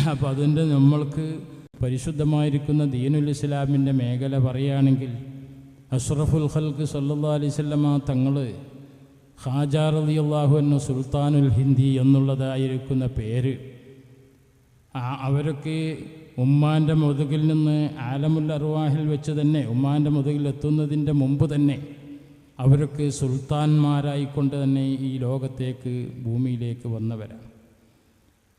അപ്പോൾ അതിൻ്റെ നമ്മൾക്ക് പരിശുദ്ധമായിരിക്കുന്ന ദീനുൽ ഇസ്ലാമിൻ്റെ മേഖല പറയുകയാണെങ്കിൽ അഷ്റഫുൽ ഖൽഖ് സല്ലല്ലാഹു അലൈഹി വസല്ലമ തങ്ങൾ ഖാജ റളിയല്ലാഹു അൻഹു സുൽത്താനുൽ ഹിന്ദി എന്നുള്ളതായിരിക്കുന്ന പേര് അവരൊക്കെ ഉമ്മാൻ്റെ മുതുകിൽ നിന്ന് ആലമുൽ അർവാഹിൽ വെച്ച് തന്നെ ഉമ്മാൻ്റെ മുതുകിൽ എത്തുന്നതിൻ്റെ മുമ്പ് തന്നെ അവരൊക്കെ സുൽത്താൻമാരായിക്കൊണ്ട് തന്നെ ഈ ലോകത്തേക്ക് ഭൂമിയിലേക്ക് വന്നവരാണ്.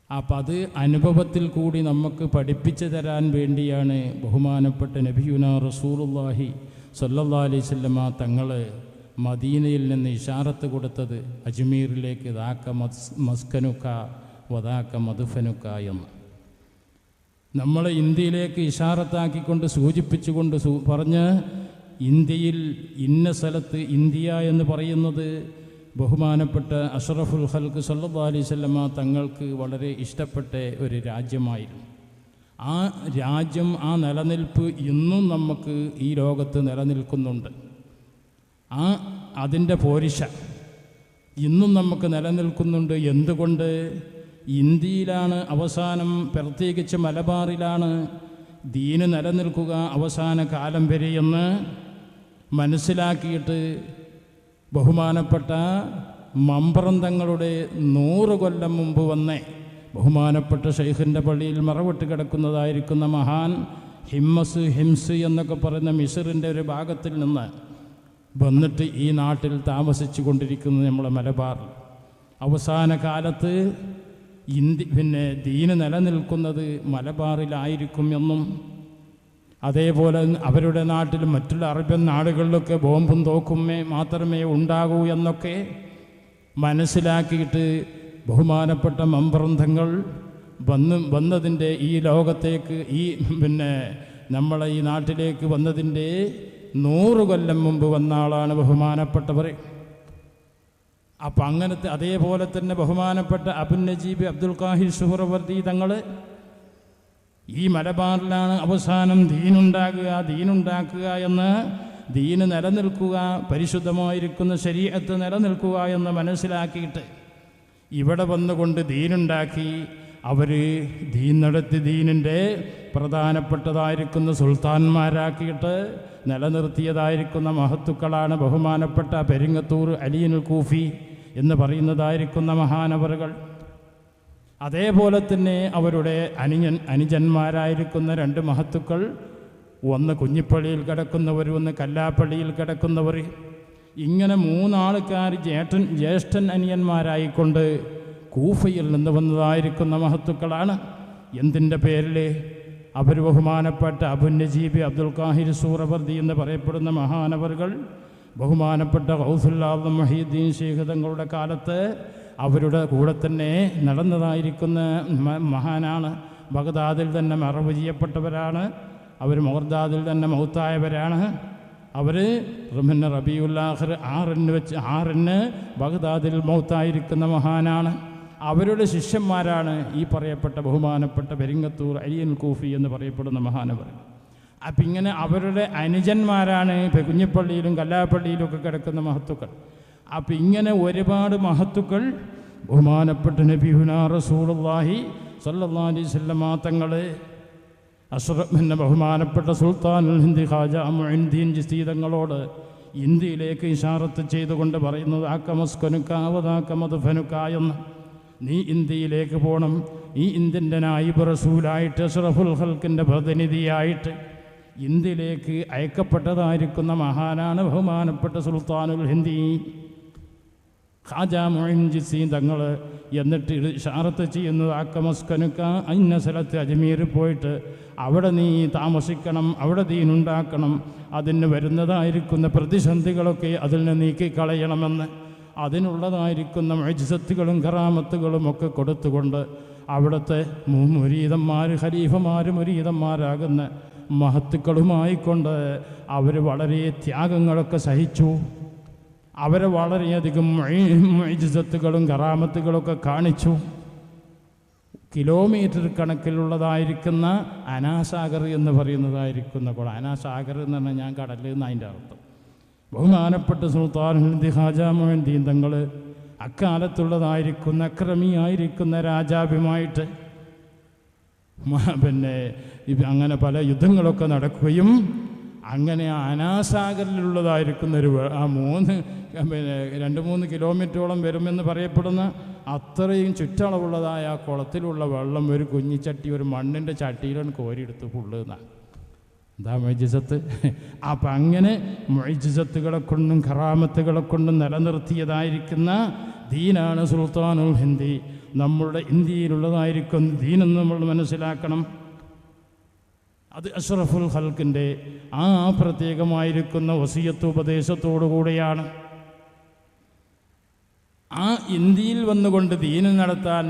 അപ്പം അത് അനുഭവത്തിൽ കൂടി നമുക്ക് പഠിപ്പിച്ചു തരാൻ വേണ്ടിയാണ് ബഹുമാനപ്പെട്ട നബിയുനാ റസൂലുള്ളാഹി സ്വല്ലല്ലാഹു അലൈഹി വസല്ലമ തങ്ങൾ മദീനയിൽ നിന്ന് ഇഷാറത്ത് കൊടുത്തത് അജ്മീറിലേക്ക് ദാക്ക മസ്കനുക്ക വദാക്ക മദ്ഫനുക്ക എന്ന്. നമ്മളെ ഇന്ത്യയിലേക്ക് ഇഷാറത്താക്കിക്കൊണ്ട് സൂചിപ്പിച്ചുകൊണ്ട് പറഞ്ഞ് ഇന്ത്യയിൽ ഇന്ന സ്ഥലത്ത് ഇന്ത്യ എന്ന് പറയുന്നത് ബഹുമാനപ്പെട്ട അഷ്റഫുൽ ഖൽഖ് സല്ലല്ലാഹു അലൈഹി വസല്ലമ തങ്ങൾക്ക് വളരെ ഇഷ്ടപ്പെട്ട ഒരു രാജ്യമായിരുന്നു. ആ രാജ്യം, ആ നിലനിൽപ്പ് ഇന്നും നമുക്ക് ഈ ലോകത്ത് നിലനിൽക്കുന്നുണ്ട്. അതിൻ്റെ പോരിശ ഇന്നും നമുക്ക് നിലനിൽക്കുന്നുണ്ട്. എന്തുകൊണ്ട്? ഇന്ത്യയിലാണ് അവസാനം, പ്രത്യേകിച്ച് മലബാറിലാണ് ദീന് നിലനിൽക്കുക അവസാന കാലം വരെയെന്ന് മനസ്സിലാക്കിയിട്ട് ബഹുമാനപ്പെട്ട മമ്പ്രന്തങ്ങളുടെ 100 കൊല്ലം മുമ്പ് വന്നേ ബഹുമാനപ്പെട്ട ഷെയ്ഖിൻ്റെ പള്ളിയിൽ മറവിട്ട് കിടക്കുന്നതായിരിക്കുന്ന മഹാൻ ഹിംസ് എന്നൊക്കെ പറയുന്ന മിസ്റിൻ്റെ ഒരു ഭാഗത്തിൽ നിന്ന് വന്നിട്ട് ഈ നാട്ടിൽ താമസിച്ചു കൊണ്ടിരിക്കുന്നത് നമ്മളെ മലബാർ. അവസാന കാലത്ത് ദീന് നിലനിൽക്കുന്നത് മലബാറിലായിരിക്കും എന്നും, അതേപോലെ അവരുടെ നാട്ടിൽ മറ്റുള്ള അറബൻ നാടുകളിലൊക്കെ ബോംബും തോക്കും മാത്രമേ ഉണ്ടാകൂ എന്നൊക്കെ മനസ്സിലാക്കിയിട്ട് ബഹുമാനപ്പെട്ട മമ്പ്രന്തങ്ങൾ വന്നതിൻ്റെ ഈ ലോകത്തേക്ക് നമ്മളെ ഈ നാട്ടിലേക്ക് വന്നതിൻ്റെ 100 കൊല്ലം മുമ്പ് വന്ന ആളാണ് ബഹുമാനപ്പെട്ടവർ. അപ്പം അങ്ങനത്തെ അതേപോലെ തന്നെ ബഹുമാനപ്പെട്ട അബുൻ നജീബ് അബ്ദുൽ ഖാഹിർ സുഹ്റവർദി തങ്ങൾ ഈ മലബാറിലാണ് അവസാനം ദീനുണ്ടാക്കുക എന്ന്, ദീന് നിലനിൽക്കുക, പരിശുദ്ധമായിരിക്കുന്ന ശരീഅത്ത് നിലനിൽക്കുക എന്ന് മനസ്സിലാക്കിയിട്ട് ഇവിടെ വന്നുകൊണ്ട് ദീനുണ്ടാക്കി. അവർ ദീൻ നടത്തി ദീനിൻ്റെ പ്രധാനപ്പെട്ടതായിരിക്കുന്ന സുൽത്താൻമാരാക്കിയിട്ട് നിലനിർത്തിയതായിരിക്കുന്ന മഹത്തുക്കളാണ് ബഹുമാനപ്പെട്ട പെരിങ്ങത്തൂർ അലിയുൽ കൂഫി എന്ന് പറയുന്നതായിരിക്കുന്ന മഹാനവറുകൾ. അതേപോലെ തന്നെ അവരുടെ അനുജന്മാരായിരിക്കുന്ന 2 മഹത്തുക്കൾ, ഒന്ന് കുഞ്ഞിപ്പള്ളിയിൽ കിടക്കുന്നവർ, ഒന്ന് കല്ലാപ്പള്ളിയിൽ കിടക്കുന്നവർ, ഇങ്ങനെ 3 ആൾക്കാർ ജ്യേഷ്ഠൻ അനിയന്മാരായിക്കൊണ്ട് കൂഫയിൽ നിന്ന് വന്നതായിരിക്കുന്ന മഹത്തുക്കളാണ്. എന്തിൻ്റെ പേരിൽ? അവർ ബഹുമാനപ്പെട്ട അബുൻ നജീബ് അബ്ദുൽ ഖാഹിർ സൂറവർദി എന്ന് പറയപ്പെടുന്ന മഹാനവറുകൾ ബഹുമാനപ്പെട്ട ഗൗസുൽ ആദം മുഹീദ്ദീൻ ശൈഖ് തങ്ങളുടെ കാലത്ത് അവരുടെ കൂടെ തന്നെ നടന്നതായിരിക്കുന്ന മഹാനാണ്. ബഗ്ദാദിൽ തന്നെ മറവ് ചെയ്യപ്പെട്ടവരാണ് അവർ, മഗ്ദാദിൽ തന്നെ മൗത്തായവരാണ് അവർ. റബീഉൽ ആഖിർ 6 ബഗ്ദാദിൽ മൗത്തായിരിക്കുന്ന മഹാനാണ്. അവരുടെ ശിഷ്യന്മാരാണ് ഈ പറയപ്പെട്ട ബഹുമാനപ്പെട്ട പെരിങ്ങത്തൂർ അലിയുൽ കൂഫി എന്ന് പറയപ്പെടുന്ന മഹാനവർ. അപ്പം ഇങ്ങനെ അവരുടെ അനുജന്മാരാണ് കുഞ്ഞിപ്പള്ളിയിലും കല്ലാപ്പള്ളിയിലും ഒക്കെ കിടക്കുന്ന മഹത്തുക്കൾ. അപ്പം ഇങ്ങനെ ഒരുപാട് മഹത്തുക്കൾ ബഹുമാനപ്പെട്ട നബിയുനാ റസൂലുള്ളാഹി സ്വല്ലല്ലാഹു അലൈഹി വസല്ലമ തങ്ങൾ ബഹുമാനപ്പെട്ട സുൽത്താനുൽ ഹിന്ദ് ഖാജ മുഈനുദ്ദീൻ ചിശ്തി തങ്ങളോട് ഇന്ത്യയിലേക്ക് ഇശാറത്ത് ചെയ്തുകൊണ്ട് പറയുന്നത് ആക്കമസ്കനുക്ക വദാക മദ്ഫനുക്ക എന്ന്. നീ ഇന്ത്യയിലേക്ക് പോകണം. ഈ ഇന്ത്യൻ്റെ നായിബ് റസൂലായിട്ട് അഷ്റഫുൽ ഖൽഖിൻ്റെ പ്രതിനിധിയായിട്ട് ഇന്ത്യയിലേക്ക് അയക്കപ്പെട്ടതായിരിക്കുന്ന മഹാനാണ് ബഹുമാനപ്പെട്ട സുൽത്താനുൽ ഹിന്ദ് ഖാജ മുഈനുദ്ദീൻ ചിശ്തി തങ്ങൾ. എന്നിട്ട് ഇശാറത്ത് ചെയ്യുന്നത് ആക്കമസ്കനുക്ക, ഇന്ന സ്ഥലത്ത് അജ്മീർ പോയിട്ട് അവിടെ നീ താമസിക്കണം, അവിടെ ദീനുണ്ടാക്കണം, അതിന് വരുന്നതായിരിക്കുന്ന പ്രതിസന്ധികളൊക്കെ അതിൽ നിന്ന് നീക്കിക്കളയണമെന്ന്, അതിനുള്ളതായിരിക്കുന്ന മുഅ്ജിസത്തുകളും കറാമത്തുകളും ഒക്കെ കൊടുത്തുകൊണ്ട് അവിടുത്തെ മുരീദന്മാർ, ഖലീഫമാർ, മുരീദന്മാരാകുന്ന മഹത്തുക്കളുമായിക്കൊണ്ട് അവർ വളരെ ത്യാഗങ്ങളൊക്കെ സഹിച്ചു. അവരെ വളരെയധികം മുഅ്ജിസത്തുകളും കറാമത്തുകളൊക്കെ കാണിച്ചു. കിലോമീറ്റർ കണക്കിലുള്ളതായിരിക്കുന്ന അനാസാഗർ എന്ന് പറയുന്നതായിരിക്കുന്ന കുളം. അനാസാഗർ എന്ന് പറഞ്ഞാൽ ഞാൻ കടൽ എന്ന് അതിൻ്റെ അർത്ഥം. ബഹുമാനപ്പെട്ട സുൽത്താനുൽ ഹിന്ദ് ഖാജ മുഈനുദ്ദീൻ തങ്ങൾ അക്കാലത്തുള്ളതായിരിക്കുന്ന അക്രമിയായിരിക്കുന്ന രാജാവുമായിട്ട് പിന്നെ അങ്ങനെ പല യുദ്ധങ്ങളൊക്കെ നടക്കുകയും അങ്ങനെ അനാസാഗറിലുള്ളതായിരിക്കുന്നൊരു ആ 2-3 കിലോമീറ്ററോളം വരുമെന്ന് പറയപ്പെടുന്ന അത്രയും ചുറ്റളവുള്ളതായ ആ കുളത്തിലുള്ള വെള്ളം ഒരു കുഞ്ഞിച്ചട്ടി, ഒരു മണ്ണിൻ്റെ ചട്ടിയിലാണ് കോരിയെടുത്ത് ഫുള്ളുന്നാണ്. എന്താ മുഅ്ജിസത്ത്? അപ്പം അങ്ങനെ മുഅ്ജിസത്തുകളെ കൊണ്ടും കറാമത്തുകളെ കൊണ്ടും നിലനിർത്തിയതായിരിക്കുന്ന ദീനാണ് സുൽത്താനുൽ ഹിന്ദ്. നമ്മളുടെ ഇന്ത്യയിലുള്ളതായിരിക്കുന്ന ദീനെന്ന് നമ്മൾ മനസ്സിലാക്കണം. അത് അഷ്റഫുൽ ഖൽക്കിൻ്റെ ആ പ്രത്യേകമായിരിക്കുന്ന വസിയത്ത് ഉപദേശത്തോടു കൂടിയാണ്. ആ ഇന്ത്യയിൽ വന്നുകൊണ്ട് ദീന് നടത്താൻ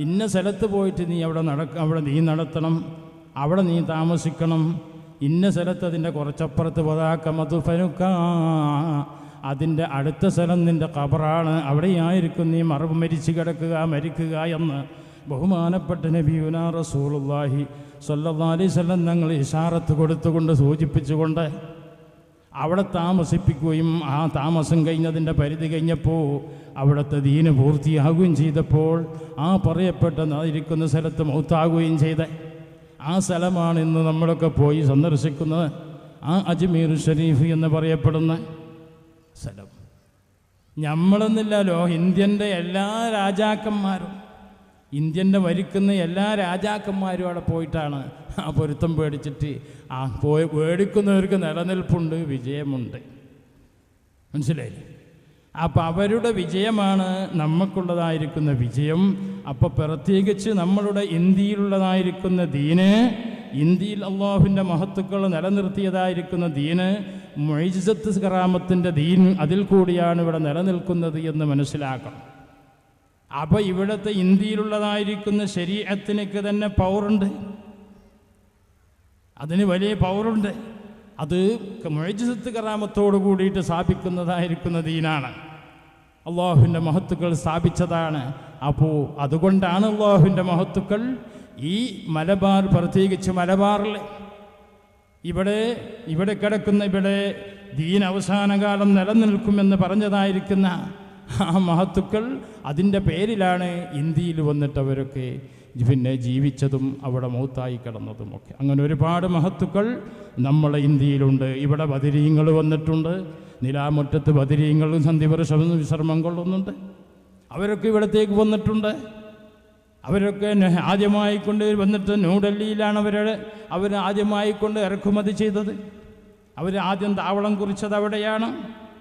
ഇന്ന സ്ഥലത്ത് പോയിട്ട് നീ അവിടെ നീ നടത്തണം, അവിടെ നീ താമസിക്കണം, ഇന്ന സ്ഥലത്ത് അതിൻ്റെ കുറച്ചപ്പുറത്ത് പതാക്കമതുഫനുക്ക, അതിൻ്റെ അടുത്ത സ്ഥലം നിൻ്റെ ഖബറാണ്, അവിടെയായിരിക്കും നീ മരിക്കുക എന്ന് ബഹുമാനപ്പെട്ട നബിയുനാ റസൂലുള്ളാഹി സ്വല്ലല്ലാഹു അലൈഹി വസല്ലം തങ്ങൾ ഇശാറത്ത് കൊടുത്തുകൊണ്ട് സൂചിപ്പിച്ചുകൊണ്ട് അവിടെ താമസിപ്പിക്കുകയും ആ താമസം കഴിഞ്ഞതിൻ്റെ പരിധി കഴിഞ്ഞപ്പോൾ അവിടുത്തെ ദീന് പൂർത്തിയാകുകയും ചെയ്തപ്പോൾ ആ പറയപ്പെട്ടതായിരിക്കുന്ന സ്ഥലത്ത് മൗത്താകുകയും ചെയ്ത ആ സ്ഥലമാണ് ഇന്ന് നമ്മളൊക്കെ പോയി സന്ദർശിക്കുന്നത്. ആ അജ്മീർ ഷരീഫ് എന്ന് പറയപ്പെടുന്ന സ്ഥലം. നമ്മളെന്നില്ലല്ലോ, ഇന്ത്യൻ്റെ എല്ലാ രാജാക്കന്മാരും, ഇന്ത്യൻ്റെ ഭരിക്കുന്ന എല്ലാ രാജാക്കന്മാരും അവിടെ പോയിട്ടാണ് ആ പൊരുത്തം പേടിച്ചിട്ട് പേടിക്കുന്നവർക്ക് നിലനിൽപ്പുണ്ട്, വിജയമുണ്ട്. മനസ്സിലായില്ലേ? അപ്പം അവരുടെ വിജയമാണ് നമുക്കുള്ളതായിരിക്കുന്ന വിജയം. അപ്പോൾ പ്രത്യേകിച്ച് നമ്മളുടെ ഇന്ത്യയിലുള്ളതായിരിക്കുന്ന ദീന്, ഇന്ത്യയിൽ അള്ളാഹുവിൻ്റെ മഹത്തുക്കൾ നിലനിർത്തിയതായിരിക്കുന്ന ദീന്, മുഅ്ജിസത്ത് കറാമത്തിൻ്റെ ദീൻ, അതിൽ കൂടിയാണ് ഇവിടെ നിലനിൽക്കുന്നത് എന്ന് മനസ്സിലാക്കണം. അപ്പോൾ ഇവിടുത്തെ ഇന്ത്യയിലുള്ളതായിരിക്കുന്ന ശരീഅത്തിനൊക്കെ തന്നെ പവറുണ്ട്, അതിന് വലിയ പവറുണ്ട്. അത് മുഅ്ജിസത്ത് കറാമത്തോട് കൂടിയിട്ട് സ്ഥാപിക്കുന്നതായിരിക്കുന്ന ദീനാണ്, അള്ളാഹുവിൻ്റെ മഹത്തുക്കൾ സ്ഥാപിച്ചതാണ്. അപ്പോൾ അതുകൊണ്ടാണ് അള്ളാഹുവിൻ്റെ മഹത്തുക്കൾ ഈ മലബാർ, പ്രത്യേകിച്ച് മലബാറിൽ ഇവിടെ കിടക്കുന്ന ഇവിടെ ദീൻ അവസാനകാലം നിലനിൽക്കുമെന്ന് പറഞ്ഞതായിരിക്കുന്ന ആ മഹത്തുക്കൾ, അതിൻ്റെ പേരിലാണ് ഇന്ത്യയിൽ വന്നിട്ട് അവരൊക്കെ പിന്നെ ജീവിച്ചതും അവിടെ മൗത്തായി കിടന്നതുമൊക്കെ. അങ്ങനെ ഒരുപാട് മഹത്തുക്കൾ നമ്മളെ ഇന്ത്യയിലുണ്ട്. ഇവിടെ ബദരീങ്ങൾ വന്നിട്ടുണ്ട്, നിലാമുറ്റത്ത് ബദരീങ്ങളും സന്ധിവർഷം വിശ്രമം കൊള്ളുന്നുണ്ട്. അവരൊക്കെ ഇവിടത്തേക്ക് വന്നിട്ടുണ്ട്. അവരൊക്കെ ആദ്യമായിക്കൊണ്ട് വന്നിട്ട് ന്യൂഡൽഹിയിലാണ് അവർ ആദ്യമായിക്കൊണ്ട് ഇറക്കുമതി ചെയ്തത്. അവർ ആദ്യം താവളം കുറിച്ചത് അവിടെയാണ്.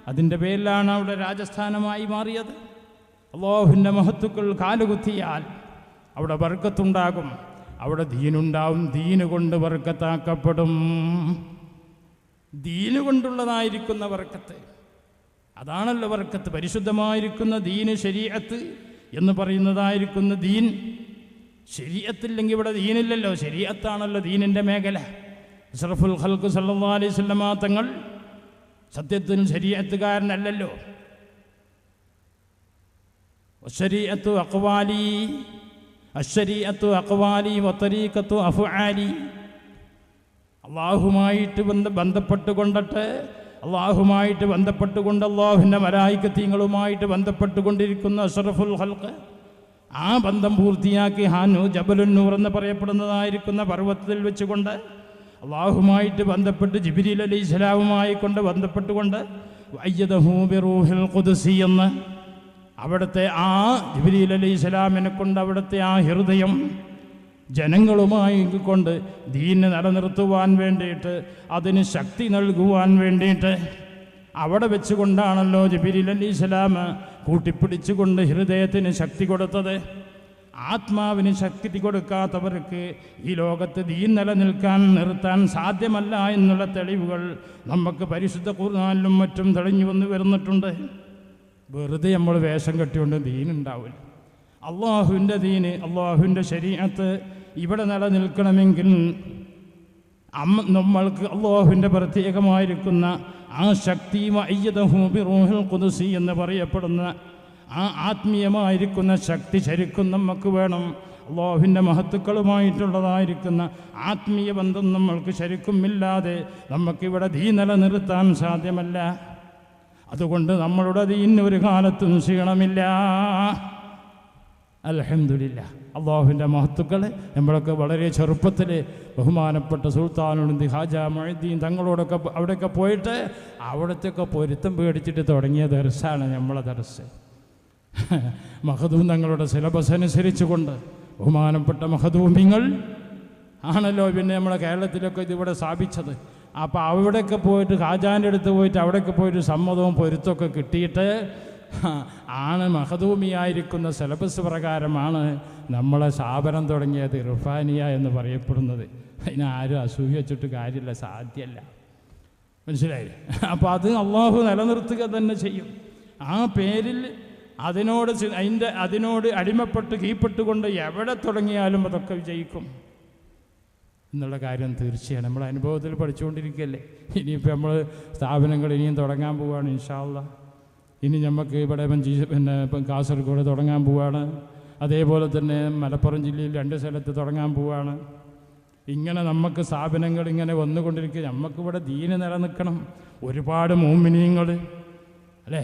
അതിൻ്റെ പേരിലാണ് അവിടെ രാജസ്ഥാനമായി മാറിയത്. അല്ലാഹുവിൻ്റെ മഹത്തുക്കൾ കാലുകുത്തിയാൽ അവിടെ ബർക്കത്തുണ്ടാകും, അവിടെ ദീനുണ്ടാവും. ദീന് കൊണ്ട് ബർക്കത്താക്കപ്പെടും. ദീന് കൊണ്ടുള്ളതായിരിക്കുന്ന ബർക്കത്ത്, അതാണല്ലോ ബർക്കത്ത്. പരിശുദ്ധമായിരിക്കുന്ന ദീന്, ശരീഅത്ത് എന്ന് പറയുന്നതായിരിക്കുന്ന ദീൻ. ശരീഅത്തില്ലെങ്കിൽ ഇവിടെ ദീനില്ലല്ലോ. ശരീഅത്താണല്ലോ ദീനിൻ്റെ മേഖല. അഷ്റഫുൽ ഖൽഖ് സല്ലല്ലാഹു അലൈഹി വസല്ലം തങ്ങൾ സത്യത്തിൽ ശരീഅത്തുകാരനല്ലല്ലോ. അശ്ശരീഅത്തു അഖ്വാലി വതരീഖത്തു അഫ്ആലി. അള്ളാഹുമായിട്ട് ബന്ധപ്പെട്ടുകൊണ്ട് അള്ളാഹുവിൻ്റെ മലായികത്യങ്ങളുമായിട്ട് ബന്ധപ്പെട്ടുകൊണ്ടിരിക്കുന്ന അഷ്റഫുൽ ഖൽഖ് ആ ബന്ധം പൂർത്തിയാക്കി ഹാനു ജബലുൻ നൂർ എന്ന് പറയപ്പെടുന്നതായിരിക്കുന്ന പർവ്വതത്തിൽ വെച്ചുകൊണ്ട് അള്ളാഹുമായിട്ട് ബന്ധപ്പെട്ട് ജിബ്രീൽ അലൈഹിസ്സലാമുമായി കൊണ്ട് ബന്ധപ്പെട്ടുകൊണ്ട് വഅയ്യദഹു ബിറൂഹിൽ ഖുദ്സി എന്ന് അവിടുത്തെ ആ ജിബ്രീൽ അലൈഹിസ്സലാമിനെ കൊണ്ട് അവിടുത്തെ ആ ഹൃദയം ജനങ്ങളുമായി കൊണ്ട് ദീന് നിലനിർത്തുവാൻ വേണ്ടിയിട്ട്, അതിന് ശക്തി നൽകുവാൻ വേണ്ടിയിട്ട് അവിടെ വെച്ചുകൊണ്ടാണല്ലോ ജിബ്രീൽ അലൈഹിസ്സലാം കൂട്ടിപ്പിടിച്ചുകൊണ്ട് ഹൃദയത്തിന് ശക്തി കൊടുത്തത്. ആത്മാവിന് ശക്തി കൊടുക്കാത്തവർക്ക് ഈ ലോകത്ത് ദീൻ നിർത്താൻ സാധ്യമല്ല എന്നുള്ള തെളിവുകൾ നമുക്ക് പരിശുദ്ധ ഖുർആനിലും മറ്റും തെളിഞ്ഞു വന്ന് വരുന്നിട്ടുണ്ട്. വെറുതെ നമ്മൾ വേഷം കെട്ടിക്കൊണ്ട് ദീനുണ്ടാവില്ല. അള്ളാഹുവിൻ്റെ ദീന്, അള്ളാഹുവിൻ്റെ ശരീഅത്ത് ഇവിടെ നിലനിൽക്കണമെങ്കിൽ നമ്മൾക്ക് അള്ളാഹുവിൻ്റെ പ്രത്യേകമായിരിക്കുന്ന ആ ശക്തി വഅയ്യദഹു ബിറൂഹിൽ ഖുദ്സി എന്ന് പറയപ്പെടുന്ന ആ ആത്മീയമായിരിക്കുന്ന ശക്തി ശരിക്കും നമുക്ക് വേണം. അള്ളാഹുവിൻ്റെ മഹത്തുക്കളുമായിട്ടുള്ളതായിരിക്കുന്ന ആത്മീയ ബന്ധം നമ്മൾക്ക് ശരിക്കും ഇല്ലാതെ നമുക്കിവിടെ ദീൻ നിലനിർത്താൻ സാധ്യമല്ല. അതുകൊണ്ട് നമ്മളുടെ ദീനിന് ഒരു കാലത്തും ക്ഷീണമില്ല. അൽഹംദുലില്ലാഹ്. അള്ളാഹുവിൻ്റെ മഹത്തുക്കളെ നമ്മളൊക്കെ വളരെ ചെറുപ്പത്തിൽ ബഹുമാനപ്പെട്ട സുൽത്താനുൽ ഹാജ മൊയ്തീൻ തങ്ങളോടൊക്കെ അവിടെയൊക്കെ പോയിട്ട് അവിടത്തെയൊക്കെ പൊരുത്തം പേടിച്ചിട്ട് തുടങ്ങിയ ദർസാണ് നമ്മളെ ദർസ്. മഖദൂം തങ്ങളുടെ സിലബസ് അനുസരിച്ചുകൊണ്ട് ബഹുമാനപ്പെട്ട മഖദൂമിങ്ങൾ ആണല്ലോ പിന്നെ നമ്മളെ കേരളത്തിലൊക്കെ ഇതിവിടെ സ്ഥാപിച്ചത്. അപ്പോൾ അവിടെയൊക്കെ പോയിട്ട് ഹാജാൻ്റെ അടുത്ത് പോയിട്ട് അവിടെയൊക്കെ പോയിട്ട് സമ്മതവും പൊരുത്തമൊക്കെ കിട്ടിയിട്ട് ആണ് മഖദൂമിയായിരിക്കുന്ന സിലബസ് പ്രകാരമാണ് നമ്മളെ സ്ഥാപനം തുടങ്ങിയത് ഇർഫാനിയ എന്ന് പറയപ്പെടുന്നത്. അതിനാരും അസൂയ വെച്ചിട്ട് കാര്യമില്ല, സാധ്യമല്ല. മനസ്സിലായില്ലേ? അപ്പോൾ അത് അള്ളാഹു നിലനിർത്തുക തന്നെ ചെയ്യും. ആ പേരിൽ അതിനോട് അടിമപ്പെട്ട് കീഴ്പ്പെട്ടുകൊണ്ട് എവിടെ തുടങ്ങിയാലും അതൊക്കെ വിജയിക്കും എന്നുള്ള കാര്യം തീർച്ചയാണ്. നമ്മൾ അനുഭവത്തിൽ പഠിച്ചുകൊണ്ടിരിക്കുകയല്ലേ. ഇനിയിപ്പോൾ നമ്മൾ സ്ഥാപനങ്ങൾ ഇനിയും തുടങ്ങാൻ പോവുകയാണ് ഇൻഷാ അല്ലാഹ്. ഇനി നമുക്ക് ഇവിടെ ഇപ്പം കാസർഗോഡ് തുടങ്ങാൻ പോവുകയാണ്. അതേപോലെ തന്നെ മലപ്പുറം ജില്ലയിൽ 2 സ്ഥലത്ത് തുടങ്ങാൻ പോവുകയാണ്. ഇങ്ങനെ നമുക്ക് സ്ഥാപനങ്ങൾ ഇങ്ങനെ വന്നുകൊണ്ടിരിക്കുക. നമുക്കിവിടെ ദീന് നിലനിൽക്കണം. ഒരുപാട് മുഅ്മിനീങ്ങൾ അല്ലേ,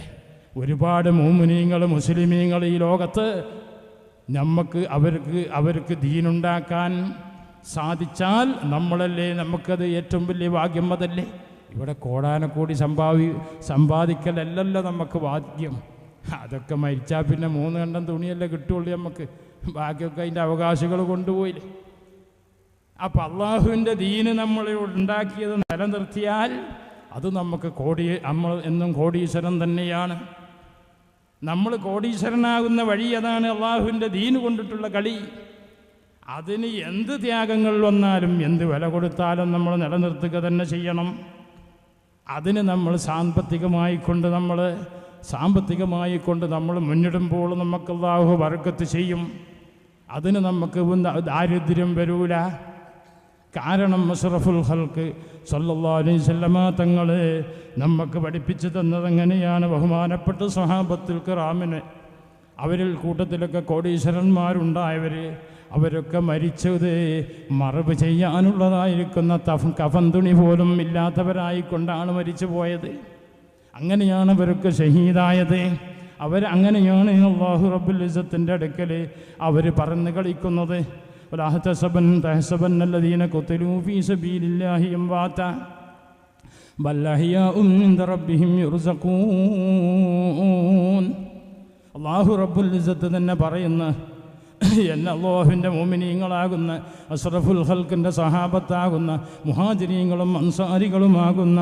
ഒരുപാട് മുഅ്മിനീങ്ങൾ മുസ്ലിമീങ്ങൾ ഈ ലോകത്ത് അവർക്ക് ദീനുണ്ടാക്കാൻ സാധിച്ചാൽ നമ്മളല്ലേ, നമുക്കത് ഏറ്റവും വലിയ ഭാഗ്യം. അതല്ലേ ഇവിടെ കോടാനക്കോടി സമ്പാദിക്കലല്ലല്ലോ നമുക്ക് ഭാഗ്യം. അതൊക്കെ മരിച്ചാൽ പിന്നെ 3 കണ്ടം തുണിയല്ലേ കിട്ടുള്ളൂ നമുക്ക്. ബാക്കിയൊക്കെ അതിൻ്റെ അവകാശികൾ കൊണ്ടുപോയില്ലേ. അപ്പം അള്ളാഹുവിൻ്റെ ദീന് നമ്മൾ ഉണ്ടാക്കിയത് നിലനിർത്തിയാൽ അത് നമുക്ക് നമ്മൾ എന്നും കോടീശ്വരൻ തന്നെയാണ്. നമ്മൾ കോടീശ്വരനാകുന്ന വഴി അതാണ് അള്ളാഹുവിൻ്റെ ദീന് കൊണ്ടിട്ടുള്ള കളി. അതിന് എന്ത് ത്യാഗങ്ങൾ വന്നാലും എന്ത് വില കൊടുത്താലും നമ്മൾ നിലനിർത്തുക തന്നെ ചെയ്യണം. അതിന് നമ്മൾ സാമ്പത്തികമായി കൊണ്ട് നമ്മൾ മുന്നിടുമ്പോൾ നമുക്ക് അല്ലാഹു ബർക്കത്ത് ചെയ്യും. അതിന് നമുക്ക് ദാരിദ്ര്യം വരൂല. കാരണം അഷ്റഫുൽ ഖൽഖ് സല്ലല്ലാഹു അലൈഹി വസല്ലമ തങ്ങൾ നമുക്ക് പഠിപ്പിച്ചു തന്നത് എങ്ങനെയാണ്? ബഹുമാനപ്പെട്ട സ്വഹാബത്തുൽ കിറാമിന് അവരിൽ കൂട്ടത്തിലൊക്കെ കോടീശ്വരന്മാരുണ്ടായവർ അവരൊക്കെ മരിച്ചത് മറവ് ചെയ്യാനുള്ളതായിരിക്കുന്ന കഫൻ തുണി പോലും ഇല്ലാത്തവരായിക്കൊണ്ടാണ് മരിച്ചു പോയത്. അങ്ങനെയാണ് അവരൊക്കെ ഷഹീദായത്. അങ്ങനെയാണ് അല്ലാഹു റബ്ബുൽ ഇസ്സത്തിൻ്റെ അടുക്കൽ അവർ പറന്ന് കളിക്കുന്നത്. ولا تحسبن الذين قتلوا في سبيل الله أمواتا بل أحياء عند ربهم يرزقون. അല്ലാഹു റബ്ബുൽ ഇസ്സത്ത് തന്നെ പറയുന്ന അല്ലാഹുവിൻ്റെ മുഅ്മിനീങ്ങളാകുന്ന അഷ്റഫുൽ ഖൽഖിൻ്റെ സഹാബത്താകുന്ന മുഹാജിരീങ്ങളും അൻസാരികളുമാകുന്ന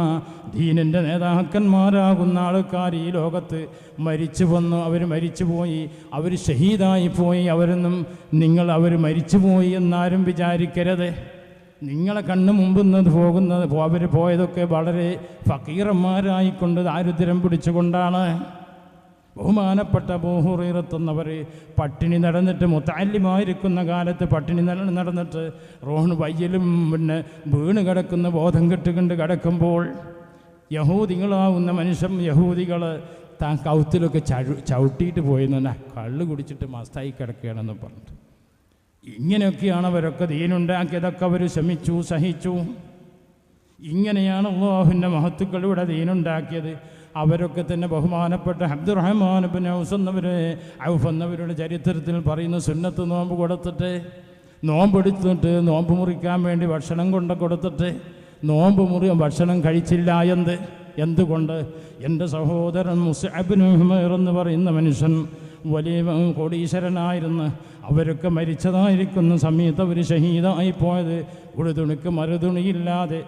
ദീനിൻ്റെ നേതാക്കന്മാരാകുന്ന ആൾക്കാർ ഈ ലോകത്ത് മരിച്ചു വന്നു. അവർ മരിച്ചുപോയി, അവർ ഷഹീദായിപ്പോയി. അവർ മരിച്ചുപോയി എന്നാരും വിചാരിക്കരുത്. നിങ്ങളെ കണ്ണ് മുമ്പുന്നത് അവർ പോയതൊക്കെ വളരെ ഫക്കീറന്മാരായിക്കൊണ്ട് ദാരിദ്ര്യം പിടിച്ചുകൊണ്ടാണ്. ബഹുമാനപ്പെട്ട അബൂ ഹുറൈറത്ത് എന്നവർ പട്ടിണി നടന്നിട്ട് മുത്തഅല്ലിമായിരിക്കുന്ന കാലത്ത് പട്ടിണി നടന്നിട്ട് റോഹ് വയ്യലും പിന്നെ വീണ് കിടക്കുന്ന ബോധം കെട്ടുകൊണ്ട് കിടക്കുമ്പോൾ യഹൂദികളാവുന്ന യഹൂദികൾ താൻ കൗത്തിലൊക്കെ ചവിട്ടിയിട്ട് പോയെന്ന് കള്ള് കുടിച്ചിട്ട് മസ്തായി കിടക്കുകയാണെന്ന് പറഞ്ഞിട്ട്. ഇങ്ങനെയൊക്കെയാണ് അവരൊക്കെ ദീനുണ്ടാക്കിയതൊക്കെ അവർ ശ്രമിച്ചു, സഹിച്ചു. ഇങ്ങനെയാണ് അല്ലാഹുവിൻ്റെ മഹത്തുക്കളിവിടെ ദീനുണ്ടാക്കിയത്. അവരൊക്കെ തന്നെ ബഹുമാനപ്പെട്ട അബ്ദുറഹ്മാൻ ഇബ്നു ഔഫ് എന്നവരുടെ ചരിത്രത്തിൽ പറയുന്ന സുന്നത്ത് നോമ്പ് കൊടുത്തിട്ട് നോമ്പ് മുറിക്കാൻ വേണ്ടി ഭക്ഷണം കൊടുത്തിട്ട് ഭക്ഷണം കഴിച്ചില്ല. എന്തുകൊണ്ട്? എൻ്റെ സഹോദരൻ മുസ്അബ് ഇബ്നു ഉമൈർ എന്ന് പറയുന്ന മനുഷ്യൻ വലിയ കോടീശ്വരനായിരുന്നു. അവരൊക്കെ മരിച്ചതായിരിക്കുന്ന സമയത്ത് അവർ ഷഹീദായി പോയത് ഉടുതുണിക്ക് മറുതുണിയില്ലാതെ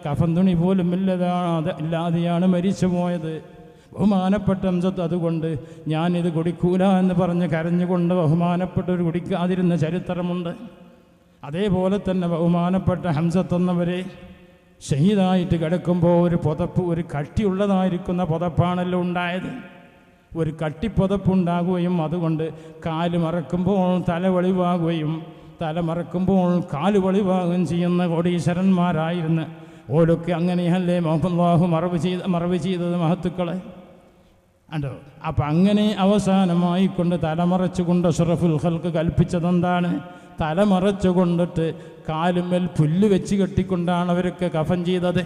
കഫൻ തുണി പോലും ഇല്ലാതെയാണ് മരിച്ചു പോയത്. ബഹുമാനപ്പെട്ട ഹംസത്ത് അതുകൊണ്ട് ഞാനിത് കുടിക്കൂല എന്ന് പറഞ്ഞ് കരഞ്ഞുകൊണ്ട് ബഹുമാനപ്പെട്ടവർ കുടിക്കാതിരുന്ന ചരിത്രമുണ്ട്. അതേപോലെ തന്നെ ബഹുമാനപ്പെട്ട ഹംസത്ത് എന്നവരെ ഷഹീദായിട്ട് കിടക്കുമ്പോൾ ഒരു കട്ടിയുള്ളതായിരിക്കുന്ന പുതപ്പാണല്ലോ ഉണ്ടായത്. ഒരു കട്ടിപ്പുതപ്പുണ്ടാകുകയും അതുകൊണ്ട് കാല് മറക്കുമ്പോൾ തല വെളിവാകുകയും തല മറക്കുമ്പോൾ കാല് വെളിവാകുകയും ചെയ്യുന്ന കോടീശ്വരന്മാരായിരുന്നു ഓരൊക്കെ. അങ്ങനെയല്ലേ അല്ലാഹു മറവ് ചെയ്തത് മഹത്തുക്കളെ കണ്ടോ? അപ്പം അങ്ങനെ അവസാനമായിക്കൊണ്ട് തലമറച്ചുകൊണ്ട് അഷ്റഫുൽ ഖൽഖ് കൽപ്പിച്ചതെന്താണ്? തലമറച്ചു കൊണ്ടിട്ട് കാലുമേൽ പുല്ല് വെച്ച് കെട്ടിക്കൊണ്ടാണ് അവരൊക്കെ കഫൻ ചെയ്തത്.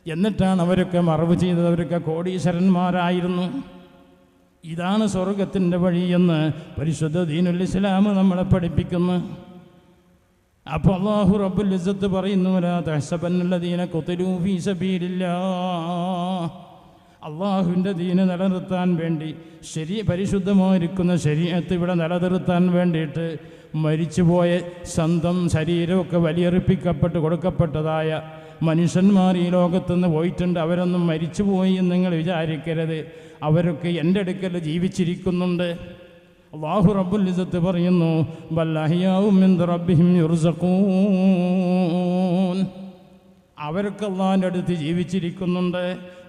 എന്നിട്ടാണ് അവരൊക്കെ മറവ് ചെയ്തത്. അവരൊക്കെ കോടീശ്വരന്മാരായിരുന്നു. ഇതാണ് സ്വർഗത്തിൻ്റെ വഴിയെന്ന് പരിശുദ്ധ ദീനുൽ ഇസ്ലാം നമ്മളെ പഠിപ്പിക്കുന്നു. അപ്പോൾ അല്ലാഹു റബ്ബുൽ ഇസ്സത്ത് പറയുന്നു, വലാ തഹ്സബന്നല്ലദീന ഖുതിലൂ ഫീ സബീലില്ലാഹ്. അള്ളാഹുവിൻ്റെ ദീന് നിലനിർത്താൻ വേണ്ടി പരിശുദ്ധമായിരിക്കുന്ന ശരീഅത്ത് ഇവിടെ നിലനിർത്താൻ വേണ്ടിയിട്ട് മരിച്ചുപോയ സ്വന്തം ശരീരമൊക്കെ വലിയെറിപ്പിക്കപ്പെട്ട് കൊടുക്കപ്പെട്ടതായ മനുഷ്യന്മാർ ഈ ലോകത്തുനിന്ന് പോയിട്ടുണ്ട്. അവരൊന്നും മരിച്ചുപോയി എന്ന് നിങ്ങൾ വിചാരിക്കരുത്. അവരൊക്കെ എൻ്റെ അടുക്കൽ ജീവിച്ചിരിക്കുന്നുണ്ട്. അല്ലാഹു റബ്ബുൽ ഇസ്സത്ത് പറയുന്നു, ബൽ അഹ്യാഉം ഇൻദ റബ്ബിഹിം യുർസഖൂൻ. അവർക്ക് അള്ളാഹിൻ്റെ അടുത്ത് ജീവിച്ചിരിക്കുന്നുണ്ട്.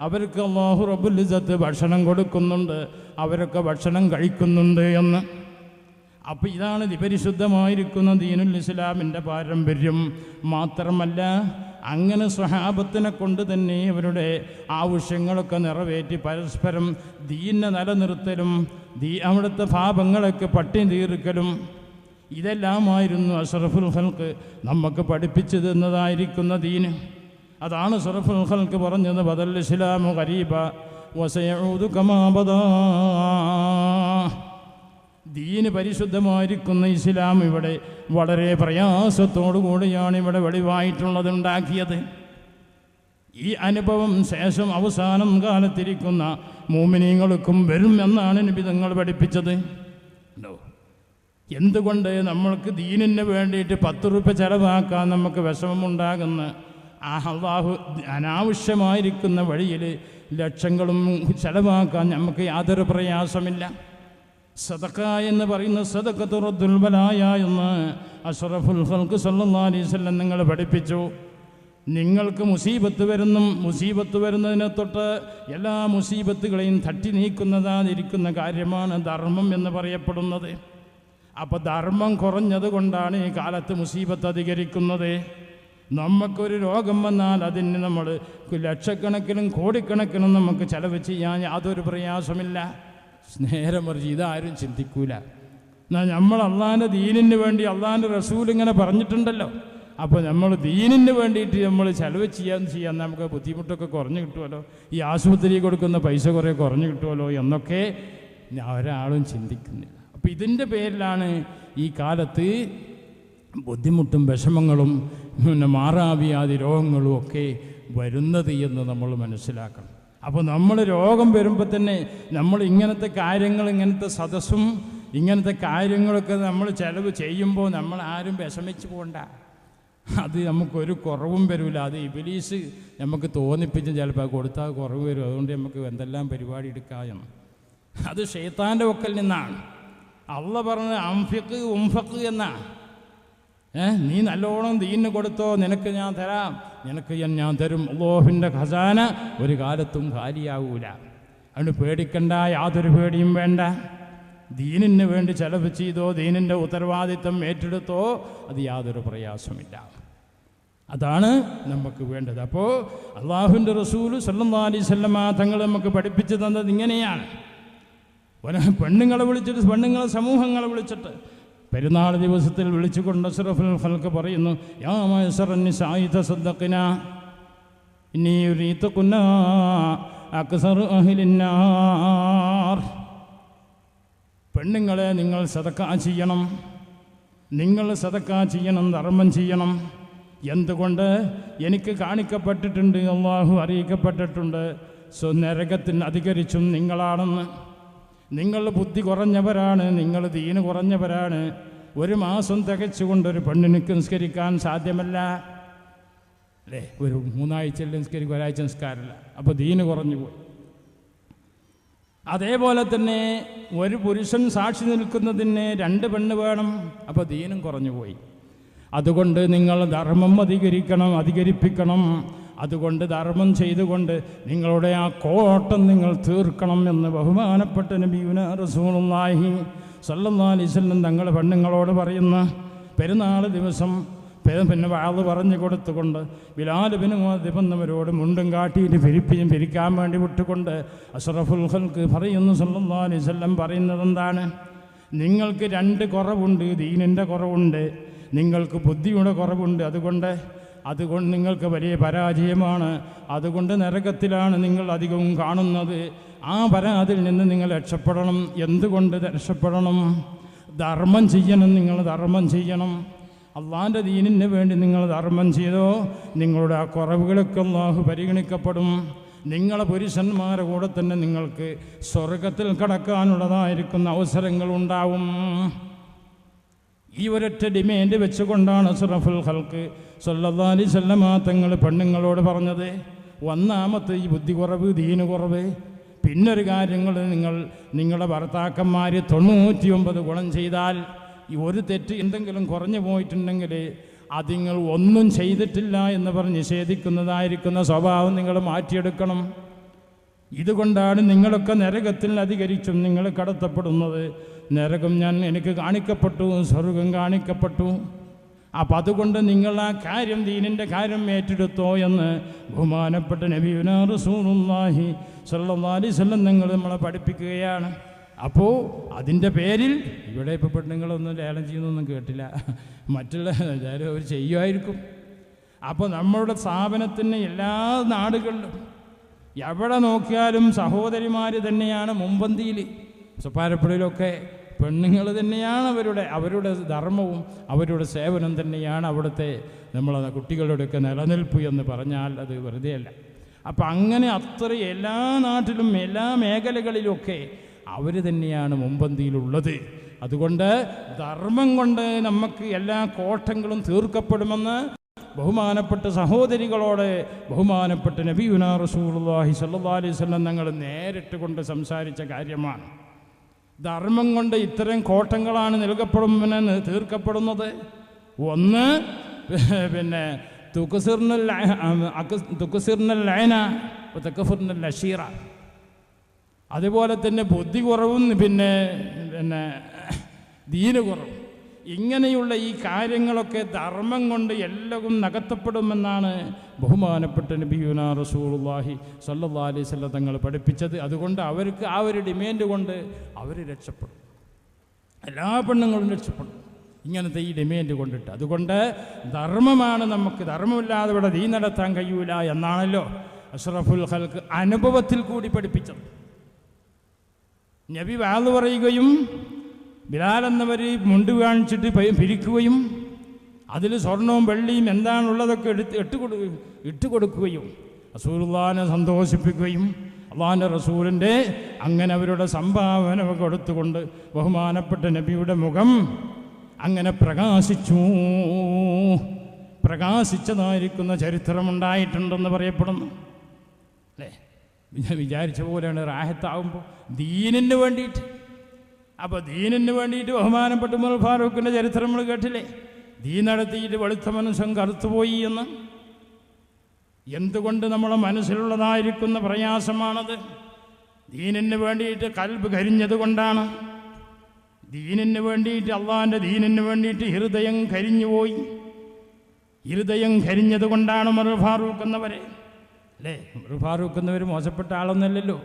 അവർക്ക് അല്ലാഹു റബ്ബുൽ ഇസ്സത്ത് ഭക്ഷണം കൊടുക്കുന്നുണ്ട്. അവരൊക്കെ ഭക്ഷണം കഴിക്കുന്നുണ്ട് എന്ന്. അപ്പോൾ ഇതാണ് പരിശുദ്ധമായിരിക്കുന്ന ദീനുൽ ഇസ്ലാമിൻ്റെ പാരമ്പര്യം. മാത്രമല്ല, അങ്ങനെ സ്വഹാബത്തിനെ കൊണ്ട് തന്നെ അവരുടെ ആവശ്യങ്ങളൊക്കെ നിറവേറ്റി പരസ്പരം ദീനിനെ നിലനിർത്തലും അവിടുത്തെ പാപങ്ങളൊക്കെ പട്ടിണി തീർക്കലും ഇതെല്ലാമായിരുന്നു അഷ്റഫുൽ ഖൽഖ് നമുക്ക് പഠിപ്പിച്ചു തന്നതായിരിക്കുന്ന ദീന്. അതാണ് അഷ്റഫുൽ ഖൽഖ് പറഞ്ഞത്, ബദൽ ഇസ്ലാമു ഖരീബ വസയഊദു കമാ ബദാ. ദീന് പരിശുദ്ധമായിരിക്കുന്ന ഇസ്ലാം ഇവിടെ വളരെ പ്രയാസത്തോടു കൂടിയാണ് ഇവിടെ വെളിവായിട്ടുള്ളത്, ഉണ്ടാക്കിയത്. ഈ അനുഭവം ശേഷം അവസാനം കാലത്തിരിക്കുന്ന മുഅ്മിനീങ്ങൾക്കും വരും എന്നാണ് നബി തങ്ങൾ പഠിപ്പിച്ചത്. എന്തുകൊണ്ട് നമ്മൾക്ക് ദീനിന് വേണ്ടിയിട്ട് 10 രൂപ ചെലവാക്കാൻ നമുക്ക് വിഷമമുണ്ടാകുന്ന അല്ലാഹു അനാവശ്യമായിരിക്കുന്ന വഴിയിൽ ലക്ഷങ്ങളും ചെലവാക്കാൻ നമുക്ക് യാതൊരു പ്രയാസമില്ല. സദഖ എന്ന് പറയുന്ന സദഖത്തു റദ്ദുൽ ബലായ എന്ന് അഷ്റഫുൽ ഖൽഖ് സല്ലല്ലാഹു അലൈഹി വസല്ലം നിങ്ങൾ പഠിപ്പിച്ചു. നിങ്ങൾക്ക് മുസീബത്ത് വരുന്നതിനെ തൊട്ട് എല്ലാ മുസീബത്തുകളെയും തട്ടി നീക്കുന്നതായിരിക്കുന്ന കാര്യമാണ് ധർമ്മം എന്ന് പറയപ്പെടുന്നത്. അപ്പോൾ ധർമ്മം കുറഞ്ഞത് കൊണ്ടാണ് ഈ കാലത്ത് മുസീബത്ത് അധികരിക്കുന്നത്. നമുക്കൊരു രോഗം വന്നാൽ അതിന് നമ്മൾ ലക്ഷക്കണക്കിനും കോടിക്കണക്കിനും നമുക്ക് ചെലവ് ചെയ്യാൻ യാതൊരു പ്രയാസമില്ല. നേരെ മറിച്ച് ഇതാരും ചിന്തിക്കൂല. എന്നാൽ നമ്മൾ അള്ളാഹിൻ്റെ ദീനിന് വേണ്ടി അള്ളാഹിൻ്റെ റസൂൽ ഇങ്ങനെ പറഞ്ഞിട്ടുണ്ടല്ലോ. അപ്പോൾ നമ്മൾ ദീനിന് വേണ്ടിയിട്ട് നമ്മൾ ചെലവ് ചെയ്യാൻ നമുക്ക് ബുദ്ധിമുട്ടൊക്കെ കുറഞ്ഞു കിട്ടുമല്ലോ, ഈ ആശുപത്രി കൊടുക്കുന്ന പൈസ കുറേ കുറഞ്ഞു കിട്ടുമല്ലോ എന്നൊക്കെ ഒരാളും ചിന്തിക്കുന്നില്ല. അപ്പോൾ ഇതിൻ്റെ പേരിലാണ് ഈ കാലത്ത് ബുദ്ധിമുട്ടും വിഷമങ്ങളും മാറാവ്യാധി രോഗങ്ങളും ഒക്കെ വരുന്നത് എന്ന് നമ്മൾ മനസ്സിലാക്കണം. അപ്പോൾ നമ്മൾ രോഗം വരുമ്പോൾ തന്നെ നമ്മൾ ഇങ്ങനത്തെ കാര്യങ്ങൾ, ഇങ്ങനത്തെ സദസ്സും ഇങ്ങനത്തെ കാര്യങ്ങളൊക്കെ നമ്മൾ ചെലവ് ചെയ്യുമ്പോൾ നമ്മൾ ആരും വിഷമിച്ച് പോകണ്ട. അത് നമുക്കൊരു കുറവും വരില്ല. അത് ഇബ്ലീസ് നമുക്ക് തോന്നിപ്പിച്ച് ചിലപ്പോൾ കൊടുത്താൽ കുറവ് വരും. അതുകൊണ്ട് നമുക്ക് എന്തെല്ലാം പരിപാടി എടുക്കാമെന്ന്. അത് ശൈത്താൻ്റെ വക്കൽ നിന്നാണ്. അള്ളാഹ് പറഞ്ഞത് അംഫിഖ് ഉംഫഖ് എന്നാണ്. നീ നല്ലോണം ദീനിന് കൊടുത്തോ, നിനക്ക് ഞാൻ തരാം, നിനക്ക് ഞാൻ തരും. അല്ലാഹുവിൻ്റെ ഖസാന ഒരു കാലത്തും ഖാലിയാവൂല. അതുകൊണ്ട് പേടിക്കണ്ട, യാതൊരു പേടിയും വേണ്ട. ദീനിന് വേണ്ടി ചെലവ് ചെയ്തോ, ദീനിൻ്റെ ഉത്തരവാദിത്തം ഏറ്റെടുത്തോ, അത് യാതൊരു പ്രയാസമില്ല. അതാണ് നമുക്ക് വേണ്ടത്. അപ്പോൾ അല്ലാഹുവിൻ്റെ റസൂൽ സല്ലല്ലാഹു അലൈഹി വസല്ലം തങ്ങൾ നമുക്ക് പഠിപ്പിച്ചു തന്നത് ഇങ്ങനെയാണ്. പെണ്ണുങ്ങളെ വിളിച്ചിട്ട്, പെണ്ണുങ്ങളെ സമൂഹങ്ങളെ വിളിച്ചിട്ട് പെരുന്നാൾ ദിവസത്തിൽ വിളിച്ചുകൊണ്ട് അഷ്റഫുൽ ഖൽഖ് പറയുന്നു, യാ മഅ്ശറൻ നിസാഇ തസദ്ദഖ്നാ ഇന്നി യുരീതുകുന്നാ അക്സറു അഹ്ലിന്നാർ. പെണ്ണുങ്ങളെ നിങ്ങൾ സദഖ ചെയ്യണം, നിങ്ങൾ സദഖ ചെയ്യണം, ധർമ്മം ചെയ്യണം. എന്തുകൊണ്ട്? എനിക്ക് കാണിക്കപ്പെട്ടിട്ടുണ്ട്, അല്ലാഹു അറിയിക്കപ്പെട്ടിട്ടുണ്ട്, നരകത്തിന് അധികരിച്ചും നിങ്ങളാണെന്ന്. നിങ്ങൾ ബുദ്ധി കുറഞ്ഞവരാണ്, നിങ്ങൾ ദീന് കുറഞ്ഞവരാണ്. 1 മാസം തികച്ചുകൊണ്ട് ഒരു പെണ്ണിനിക്ക് നിസ്കരിക്കാൻ സാധ്യമല്ല അല്ലേ? ഒരു 3 ആഴ്ചയിൽ നിസ്കരിക്കും, 1 ആഴ്ച നിസ്കാരമില്ല. അപ്പോൾ ദീന് കുറഞ്ഞു പോയി. അതേപോലെ തന്നെ ഒരു പുരുഷൻ സാക്ഷി നിൽക്കുന്നതിന് 2 പെണ്ണ് വേണം. അപ്പോൾ ദീനും കുറഞ്ഞു പോയി. അതുകൊണ്ട് നിങ്ങൾ ധർമ്മം അധികരിപ്പിക്കണം. അതുകൊണ്ട് ധർമ്മം ചെയ്തുകൊണ്ട് നിങ്ങളുടെ ആ കോട്ടം നിങ്ങൾ തീർക്കണം എന്ന് ബഹുമാനപ്പെട്ട നബിയുനാ റസൂലുള്ളാഹി സ്വല്ലല്ലാഹു അലൈഹി വസല്ലം തങ്ങൾ പെണ്ണുങ്ങളോട് പറയുന്ന പെരുന്നാൾ ദിവസം പിന്നെ വാള് പറഞ്ഞു കൊടുത്തുകൊണ്ട് ബിലാൽ ഇബ്നു മുഅദ്ദിബ് എന്നവരോട് മുണ്ടും കാട്ടിയിട്ട് പിരിക്കാൻ വേണ്ടി വിട്ടുകൊണ്ട് അഷ്റഫുൽ ഖൽഖ് പറയുന്നു സല്ലല്ലാഹു അലൈഹി വസല്ലം പറയുന്നത് എന്താണ്? നിങ്ങൾക്ക് 2 കുറവുണ്ട്. ദീനിൻ്റെ കുറവുണ്ട്, നിങ്ങൾക്ക് ബുദ്ധിയുടെ കുറവുണ്ട്. അതുകൊണ്ട് നിങ്ങൾക്ക് വലിയ പരാജയമാണ്. അതുകൊണ്ട് നരകത്തിലാണ് നിങ്ങൾ അധികവും കാണുന്നത്. ആ പരാതിയിൽ നിന്ന് നിങ്ങൾ രക്ഷപ്പെടണം. എന്തുകൊണ്ട് രക്ഷപ്പെടണം? ധർമ്മം ചെയ്യണം. നിങ്ങൾ ധർമ്മം ചെയ്യണം. അള്ളാൻ്റെ ദീനിന് വേണ്ടി നിങ്ങൾ ധർമ്മം ചെയ്തോ, നിങ്ങളുടെ ആ കുറവുകളൊക്കെ അള്ളാഹു പരിഗണിക്കപ്പെടും. നിങ്ങളെ പുരുഷന്മാരുടെ കൂടെ തന്നെ നിങ്ങൾക്ക് സ്വർഗത്തിൽ കടക്കാനുള്ളതായിരിക്കുന്ന അവസരങ്ങളുണ്ടാവും. ഈ ഒരൊറ്റ ഡിമാൻഡ് വെച്ചുകൊണ്ടാണ് അഷ്റഫുൽ ഖൽഖ് സല്ലല്ലാഹു അലൈഹി വസല്ലമ തങ്ങൾ പെണ്ണുങ്ങളോട് പറഞ്ഞത്. ഒന്നാമത്തെ ഈ ബുദ്ധി കുറവ്, ദീന് കുറവ്. പിന്നൊരു കാര്യങ്ങൾ, നിങ്ങളുടെ ഭർത്താക്കന്മാർ 99 ഗുണം ചെയ്താൽ ഈ ഒരു തെറ്റ് എന്തെങ്കിലും കുറഞ്ഞു പോയിട്ടുണ്ടെങ്കിൽ അത് നിങ്ങൾ ഒന്നും ചെയ്തിട്ടില്ല എന്ന് പറഞ്ഞ് നിഷേധിക്കുന്നതായിരിക്കുന്ന സ്വഭാവം നിങ്ങൾ മാറ്റിയെടുക്കണം. ഇതുകൊണ്ടാണ് നിങ്ങളൊക്കെ നരകത്തിൽ അധികരിച്ചും നിങ്ങൾ കടത്തപ്പെടുന്നത്. നരകം എനിക്ക് കാണിക്കപ്പെട്ടു, സ്വർഗം കാണിക്കപ്പെട്ടു. അപ്പം അതുകൊണ്ട് നിങ്ങൾ ആ കാര്യം, ദീനിൻ്റെ കാര്യം ഏറ്റെടുത്തോ എന്ന് ബഹുമാനപ്പെട്ട നബിയുനാ റസൂലുള്ളാഹി സ്വല്ലല്ലാഹു അലൈഹി വസല്ലം നിങ്ങൾ നമ്മളെ പഠിപ്പിക്കുകയാണ്. അപ്പോൾ അതിൻ്റെ പേരിൽ ഇവിടെ ഇപ്പോൾ പെണ്ണുങ്ങളൊന്നും ലേലം ചെയ്യുന്നൊന്നും കേട്ടില്ല, മറ്റുള്ള എല്ലാവരും അവർ ചെയ്യുമായിരിക്കും. അപ്പോൾ നമ്മളുടെ സ്ഥാപനത്തിന് എല്ലാ നാടുകളിലും എവിടെ നോക്കിയാലും സഹോദരിമാർ തന്നെയാണ് മുൻപന്തിയിൽ. സുപ്പാരപ്പുഴയിലൊക്കെ പെണ്ണുങ്ങൾ തന്നെയാണ് അവരുടെ ധർമ്മവും അവരുടെ സേവനം തന്നെയാണ് അവിടുത്തെ നമ്മളെ കുട്ടികളുടെയൊക്കെ നിലനിൽപ്പ് എന്ന് പറഞ്ഞാൽ അത് വെറുതെയല്ല. അപ്പം അങ്ങനെ അത്ര എല്ലാ നാട്ടിലും എല്ലാ മേഖലകളിലുമൊക്കെ അവർ തന്നെയാണ് മുൻപന്തിയിലുള്ളത്. അതുകൊണ്ട് ധർമ്മം കൊണ്ട് നമുക്ക് എല്ലാ കോട്ടങ്ങളും തീർക്കപ്പെടുമെന്ന് ബഹുമാനപ്പെട്ട സഹോദരികളോട് ബഹുമാനപ്പെട്ട നബിയുനാ റസൂലുള്ളാഹി സ്വല്ലല്ലാഹു അലൈഹി വസല്ലം തങ്ങൾ നേരിട്ട് കൊണ്ട് സംസാരിച്ച കാര്യമാണ്. ധർമ്മം കൊണ്ട് ഇത്തരം കോട്ടങ്ങളാണ് തീർക്കപ്പെടുന്നത്. ഒന്ന് പിന്നെ അതുപോലെ തന്നെ ബുദ്ധി കുറവും പിന്നെ ദീന കുറവും. ഇങ്ങനെയുള്ള ഈ കാര്യങ്ങളൊക്കെ ധർമ്മം കൊണ്ട് എല്ലാം നകത്തപ്പെടുമെന്നാണ് ബഹുമാനപ്പെട്ട നബിയുനാ റസൂലുള്ളാഹി സ്വല്ലല്ലാഹു അലൈഹി വസല്ലം തങ്ങൾ പഠിപ്പിച്ചത്. അതുകൊണ്ട് അവർക്ക് ആ ഒരു ഡിമാൻഡ് കൊണ്ട് അവർ രക്ഷപ്പെടും, എല്ലാ പെണ്ണുങ്ങളും രക്ഷപ്പെടും ഇങ്ങനത്തെ ഈ ഡിമാൻഡ് കൊണ്ടിട്ട്. അതുകൊണ്ട് ധർമ്മമാണ് നമുക്ക്. ധർമ്മമില്ലാതെ ഇവിടെ ദീൻ നടത്താൻ കഴിയൂല എന്നാണല്ലോ അഷ്റഫുൽ ഖൽഖ് അനുഭവത്തിൽ കൂടി പഠിപ്പിച്ചത്. നബി വാള് പറയുകയും ബിലാൽ എന്നവർ മുണ്ട് കാണിച്ചിട്ട് പിരിക്കുകയും അതിൽ സ്വർണവും വെള്ളിയും എന്താണുള്ളതൊക്കെ ഇട്ട് കൊടുക്കുകയും റസൂലുള്ളാഹിനെ സന്തോഷിപ്പിക്കുകയും അള്ളാഹിൻ്റെ റസൂലിൻ്റെ അങ്ങനെ അവരുടെ സംഭാവന കൊടുത്തുകൊണ്ട് ബഹുമാനപ്പെട്ട നബിയുടെ മുഖം അങ്ങനെ പ്രകാശിച്ചതായിരിക്കുന്ന ചരിത്രമുണ്ടായിട്ടുണ്ടെന്ന് പറയപ്പെടുന്നു അല്ലേ. വിചാരിച്ച പോലെയാണ് റാഹത്താവുമ്പോൾ ദീനിന് വേണ്ടിയിട്ട്. അപ്പോൾ ദീനിന് വേണ്ടിയിട്ട് ബഹുമാനപ്പെട്ട ഉമർ ഫാറൂഖിൻ്റെ ചരിത്രം നമ്മൾ കേട്ടില്ലേ? ദീൻ നടത്തിയിട്ട് വെളുത്ത മനുഷ്യൻ കറുത്തുപോയി എന്ന്. എന്തുകൊണ്ട് നമ്മളെ മനസ്സിലുള്ളതായിരിക്കുന്ന പ്രയാസമാണത്? ദീനിന് വേണ്ടിയിട്ട് കൽബ് കരിഞ്ഞത് കൊണ്ടാണ്. ദീനിന് വേണ്ടിയിട്ട്, അള്ളാഹിൻ്റെ ദീനിന് വേണ്ടിയിട്ട് ഹൃദയം കരിഞ്ഞുപോയി. ഹൃദയം കരിഞ്ഞത് കൊണ്ടാണ് ഉമർ ഫാറൂഖ് എന്നവരെ അല്ലേ. ഉമർ ഫാറൂഖ് എന്നവർ മോശപ്പെട്ട ആളൊന്നല്ലല്ലോ.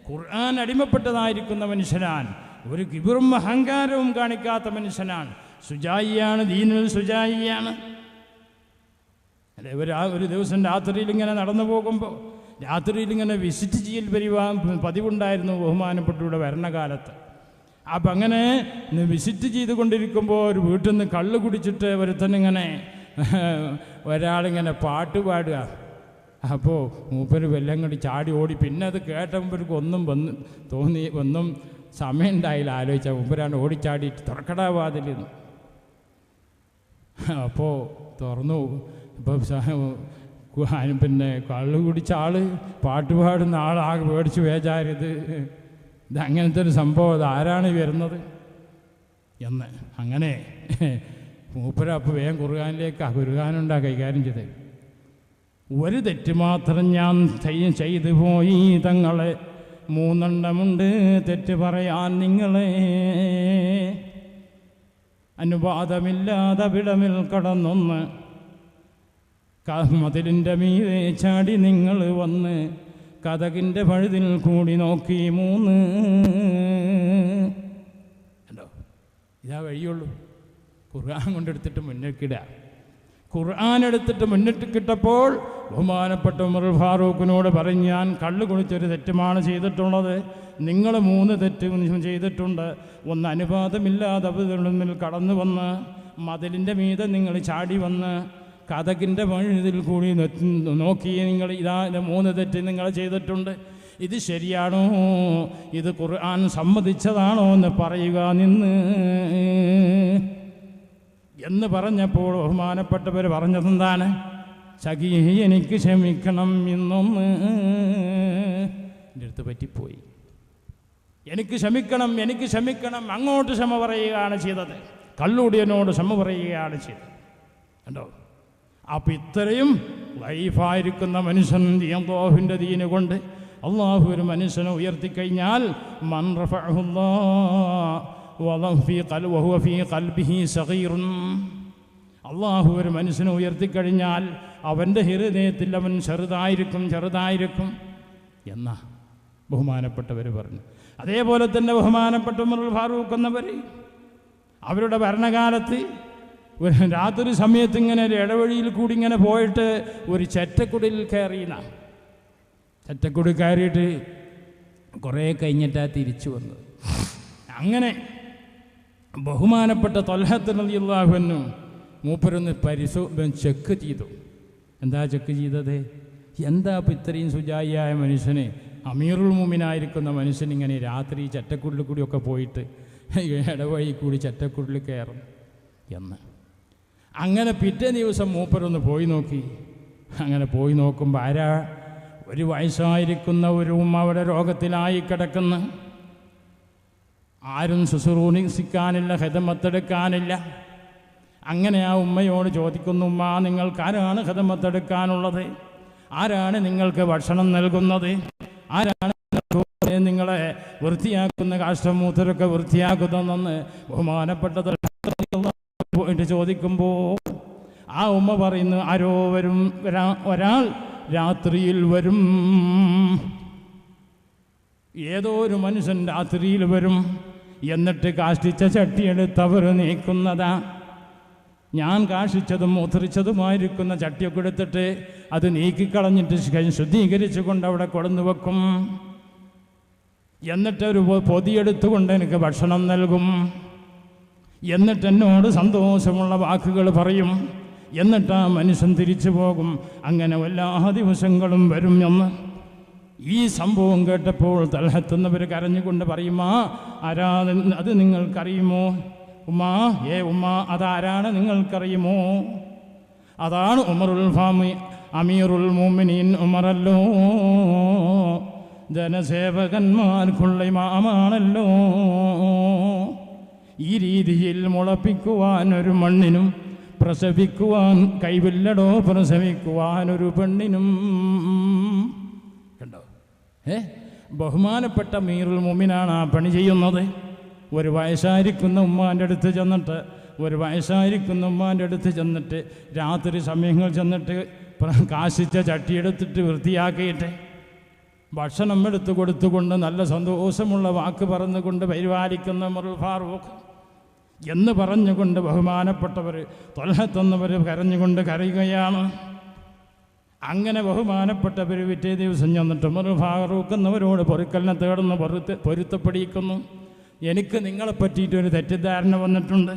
ഖുർആൻ അടിമപ്പെട്ടതായിരിക്കുന്ന മനുഷ്യനാണ്. ഒരു കിബറും അഹങ്കാരവും കാണിക്കാത്ത മനുഷ്യനാണ്. സുജായിയാണ്, ദീനിൽ സുജായിയാണ് അല്ലേ. ഒരു ദിവസം രാത്രിയിൽ ഇങ്ങനെ നടന്നു പോകുമ്പോൾ രാത്രിയിൽ ഇങ്ങനെ വിസിറ്റ് ചെയ്യൽ പതിവുണ്ടായിരുന്നു ബഹുമാനപ്പെട്ടവരുടെ ഭരണകാലത്ത്. അപ്പം അങ്ങനെ വിസിറ്റ് ചെയ്തുകൊണ്ടിരിക്കുമ്പോൾ ഒരു വീട്ടിൽ നിന്ന് കള്ള് കുടിച്ചിട്ട് ഒരുത്തനിങ്ങനെ ഒരാളിങ്ങനെ പാട്ട് പാടുക. അപ്പോൾ മൂപ്പര് വെല്ലം കടി ചാടി ഓടി. പിന്നെ അത് കേട്ടപ്പോഴേക്ക് ഒന്നും സമയം ഉണ്ടായില്ല ആലോചിച്ചാൽ. മൂപ്പരാണ് ഓടിച്ചാടിയിട്ട് തുറക്കടാ വാതിലിന്ന്. അപ്പോൾ തുറന്നു. ഇപ്പം പിന്നെ കള്ളു കുടിച്ച ആള് പാട്ട് പാടുന്ന ആളാകെ പേടിച്ച് വേചാരിത് അങ്ങനത്തെ ഒരു സംഭവം, അത് ആരാണ് വരുന്നത് എന്ന്. അങ്ങനെ മൂപ്പര അപ്പോൾ വേഗം ഖുർആനിലേക്കാ കൈകാര്യം ചെയ്തത്. ഒരു തെറ്റ് മാത്രം ഞാൻ ചെയ്തു പോയി തങ്ങളെ, മൂന്നെണ്ണമുണ്ട് തെറ്റ് പറയാൻ നിങ്ങളെ. അനുവാദമില്ലാതെ വിടമിൽ കടന്നൊന്ന് മതിലിൻ്റെ മീതെ ചാടി നിങ്ങൾ വന്ന് കതകിൻ്റെ പഴുതിൽ കൂടി നോക്കി മൂന്ന്. കണ്ടോ, ഇതാ വഴിയുള്ളൂ. ഖുർആൻ കൊണ്ടെടുത്തിട്ട് മുന്നേക്കിടുക. ഖുർആൻ എടുത്തിട്ട് മുന്നിട്ട് കിട്ടപ്പോൾ ബഹുമാനപ്പെട്ട ഉമർ ഫാറൂഖിനോട് പറഞ്ഞ്, ഞാൻ കള്ളു കുടിച്ചൊരു തെറ്റുമാണ് ചെയ്തിട്ടുള്ളത്, നിങ്ങൾ 3 തെറ്റ് ചെയ്തിട്ടുണ്ട്. ഒന്ന്, അനുവാദമില്ലാതെ അവരിൽ കടന്നു വന്ന് മതിലിൻ്റെ മീതെ നിങ്ങൾ ചാടി വന്ന് കതകിൻ്റെ വഴുതിൽ കൂടി നോക്കി നിങ്ങൾ 3 തെറ്റ് നിങ്ങൾ ചെയ്തിട്ടുണ്ട്. ഇത് ശരിയാണോ? ഇത് ഖുർആൻ സമ്മതിച്ചതാണോ എന്ന് പറയുക എന്ന് പറഞ്ഞപ്പോൾ ബഹുമാനപ്പെട്ടവർ പറഞ്ഞതെന്താണ്? സഖീ, എനിക്ക് ക്ഷമിക്കണം, ഇന്നൊന്ന് എൻ്റെ അടുത്ത് പറ്റിപ്പോയി, എനിക്ക് ക്ഷമിക്കണം. അങ്ങോട്ട് ക്ഷമ പറയുകയാണ് ചെയ്തത്, കള്ളുടിയനോട് ക്ഷമ പറയുകയാണ് ചെയ്തത്. കണ്ടോ? അപ്പം ഇത്രയും ലൈഫായിരിക്കുന്ന മനുഷ്യൻ അല്ലാഹുവിൻ്റെ ദീന് കൊണ്ട് അള്ളാഹു ഒരു മനുഷ്യനെ ഉയർത്തിക്കഴിഞ്ഞാൽ മൻ അള്ളാഹു ഒരു മനുഷ്യനെ ഉയർത്തിക്കഴിഞ്ഞാൽ അവൻ്റെ ഹൃദയത്തിൽ അവൻ ചെറുതായിരിക്കും എന്നാ ബഹുമാനപ്പെട്ടവർ പറഞ്ഞു. അതേപോലെ തന്നെ ബഹുമാനപ്പെട്ട ഉമർ ഫാറൂഖ് എന്നവർ അവരുടെ ഭരണകാലത്ത് രാത്രി സമയത്ത് ഇങ്ങനെ ഒരു ഇടവഴിയിൽ കൂടി ഇങ്ങനെ പോയിട്ട് ഒരു ചെറ്റക്കുടിൽ ചെറ്റക്കുടി കയറിയിട്ട് കുറേ കഴിഞ്ഞിട്ടാണ് തിരിച്ചു വന്നത്. അങ്ങനെ ബഹുമാനപ്പെട്ട ത്വൽഹത്ത് റളിയല്ലാഹു അൻഹു മൂപ്പരൊന്ന് ചെക്ക് ചെയ്തു. എന്താ ചെക്ക് ചെയ്തത്? എന്താ ഇപ്പം ഇത്രയും സുജായിയായ മനുഷ്യന്, അമീറുൽ മുഅ്മിനായിരിക്കുന്ന മനുഷ്യൻ ഇങ്ങനെ രാത്രി ചെറ്റക്കുടിൽ കൂടിയൊക്കെ പോയിട്ട് ഇടവഴി കൂടി ചെറ്റക്കുടിൽ കയറും എന്ന്. അങ്ങനെ പിറ്റേ ദിവസം മൂപ്പരൊന്ന് പോയി നോക്കി. അങ്ങനെ പോയി നോക്കുമ്പോൾ ഒരു വയസ്സായിരിക്കുന്ന ഒരു ഉമ്മ അവിടെ രോഗത്തിലായി കിടക്കുന്ന, ആരും ശുശ്രൂഷിക്കാനില്ല, ഖിദ്മത്തെടുക്കാനില്ല. അങ്ങനെ ആ ഉമ്മയോട് ചോദിക്കുന്നു, ഉമ്മ, നിങ്ങൾക്കാരാണ് ഖിദ്മത്തെടുക്കാനുള്ളത്? ആരാണ് നിങ്ങൾക്ക് ഭക്ഷണം നൽകുന്നത്? ആരാണ് നിങ്ങളെ വൃത്തിയാക്കുന്ന, കാഷ്ടമൂത്രമൊക്കെ വൃത്തിയാക്കുന്നതെന്ന് ബഹുമാനപ്പെട്ടത് പോയിട്ട് ചോദിക്കുമ്പോൾ ആ ഉമ്മ പറയുന്നു, ആരോ വരും, ഒരാൾ രാത്രിയിൽ വരും, ഏതോ ഒരു മനുഷ്യൻ രാത്രിയിൽ വരും, എന്നിട്ട് കാഷ്ടിച്ച ചട്ടിയെടുത്തവർ നീക്കുന്നതാ. ഞാൻ കാഷിച്ചതും മൂത്രിച്ചതുമായിരിക്കുന്ന ചട്ടിയൊക്കെ എടുത്തിട്ട് അത് നീക്കിക്കളഞ്ഞിട്ട് ശുദ്ധീകരിച്ചു കൊണ്ട് അവിടെ കൊടന്നു വെക്കും. എന്നിട്ടൊരു പൊതിയെടുത്തുകൊണ്ട് എനിക്ക് ഭക്ഷണം നൽകും. എന്നിട്ട് എന്നോട് സന്തോഷമുള്ള വാക്കുകൾ പറയും. എന്നിട്ട് ആ മനുഷ്യൻ തിരിച്ചു പോകും. അങ്ങനെ എല്ലാ ദിവസങ്ങളും വരും എന്ന്. ഈ സംഭവം കേട്ടപ്പോൾ തൽഹത്തുന്നവർ കരഞ്ഞുകൊണ്ട് പറയുമാ, ആരാ അത് നിങ്ങൾക്കറിയുമോ? ഉമ്മാ, ഉമ്മ, അതാരാണ് നിങ്ങൾക്കറിയുമോ? അതാണ് അമീറുൽ മുഅ്മിനീൻ ഉമറല്ലോ, ജനസേവകന്മാർക്കുള്ള ഇമാമാണല്ലോ. ഈ രീതിയിൽ മുളപ്പിക്കുവാൻ ഒരു മണ്ണിനും പ്രസവിക്കുവാൻ കൈവില്ലടോ, പ്രസവിക്കുവാൻ ഒരു പെണ്ണിനും. കണ്ടോ? ബഹുമാനപ്പെട്ട അമീറുൽ മുഅ്മിനാണ് ആ പണി ചെയ്യുന്നത്. ഒരു വയസ്സായിരിക്കുന്ന ഉമ്മാൻ്റെ അടുത്ത് ചെന്നിട്ട് രാത്രി സമയങ്ങൾ ചെന്നിട്ട് കാശിച്ച ചട്ടിയെടുത്തിട്ട് വൃത്തിയാക്കിയിട്ട് ഭക്ഷണം എടുത്തു കൊടുത്തുകൊണ്ട് നല്ല സന്തോഷമുള്ള വാക്ക് പറഞ്ഞുകൊണ്ട് പരിപാലിക്കുന്ന ഉമർ ഫാറൂഖ് എന്ന് പറഞ്ഞുകൊണ്ട് ബഹുമാനപ്പെട്ടവർ ത്വൽഹത്തെന്നവർ കരയുകയാണ്. അങ്ങനെ ബഹുമാനപ്പെട്ടവർ പിറ്റേ ദിവസം ചെന്നിട്ട് ഉമർ ഫാറൂഖ് എന്നവരോട് പൊറുക്കലിനെ തേടുന്നു, പൊരുത്തപ്പെടിയിക്കുന്നു. എനിക്ക് നിങ്ങളെ പറ്റിയിട്ടൊരു തെറ്റിദ്ധാരണ വന്നിട്ടുണ്ട്.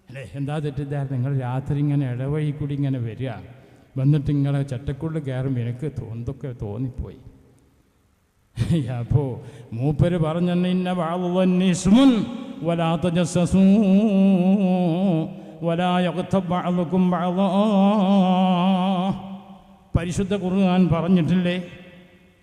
അല്ലേ, എന്താ തെറ്റിദ്ധാരണ? നിങ്ങൾ രാത്രി ഇങ്ങനെ ഇടവഴി കൂടി ഇങ്ങനെ വരിക, വന്നിട്ട് ഇങ്ങനെ ചട്ടക്കുള്ളിൽ കയറുമ്പോൾ എനിക്ക് എന്തൊക്കെ തോന്നിപ്പോയി. അപ്പോൾ മൂപ്പര് പറഞ്ഞെന്നെ, ഇന്ന ബഅ്ദുൻ വലാ തജസ്സസൂ വലാ യഗ്തബ് ബഅ്ദുകും ബഅ്ദാ. പരിശുദ്ധ ഖുർആൻ പറഞ്ഞിട്ടില്ലേ,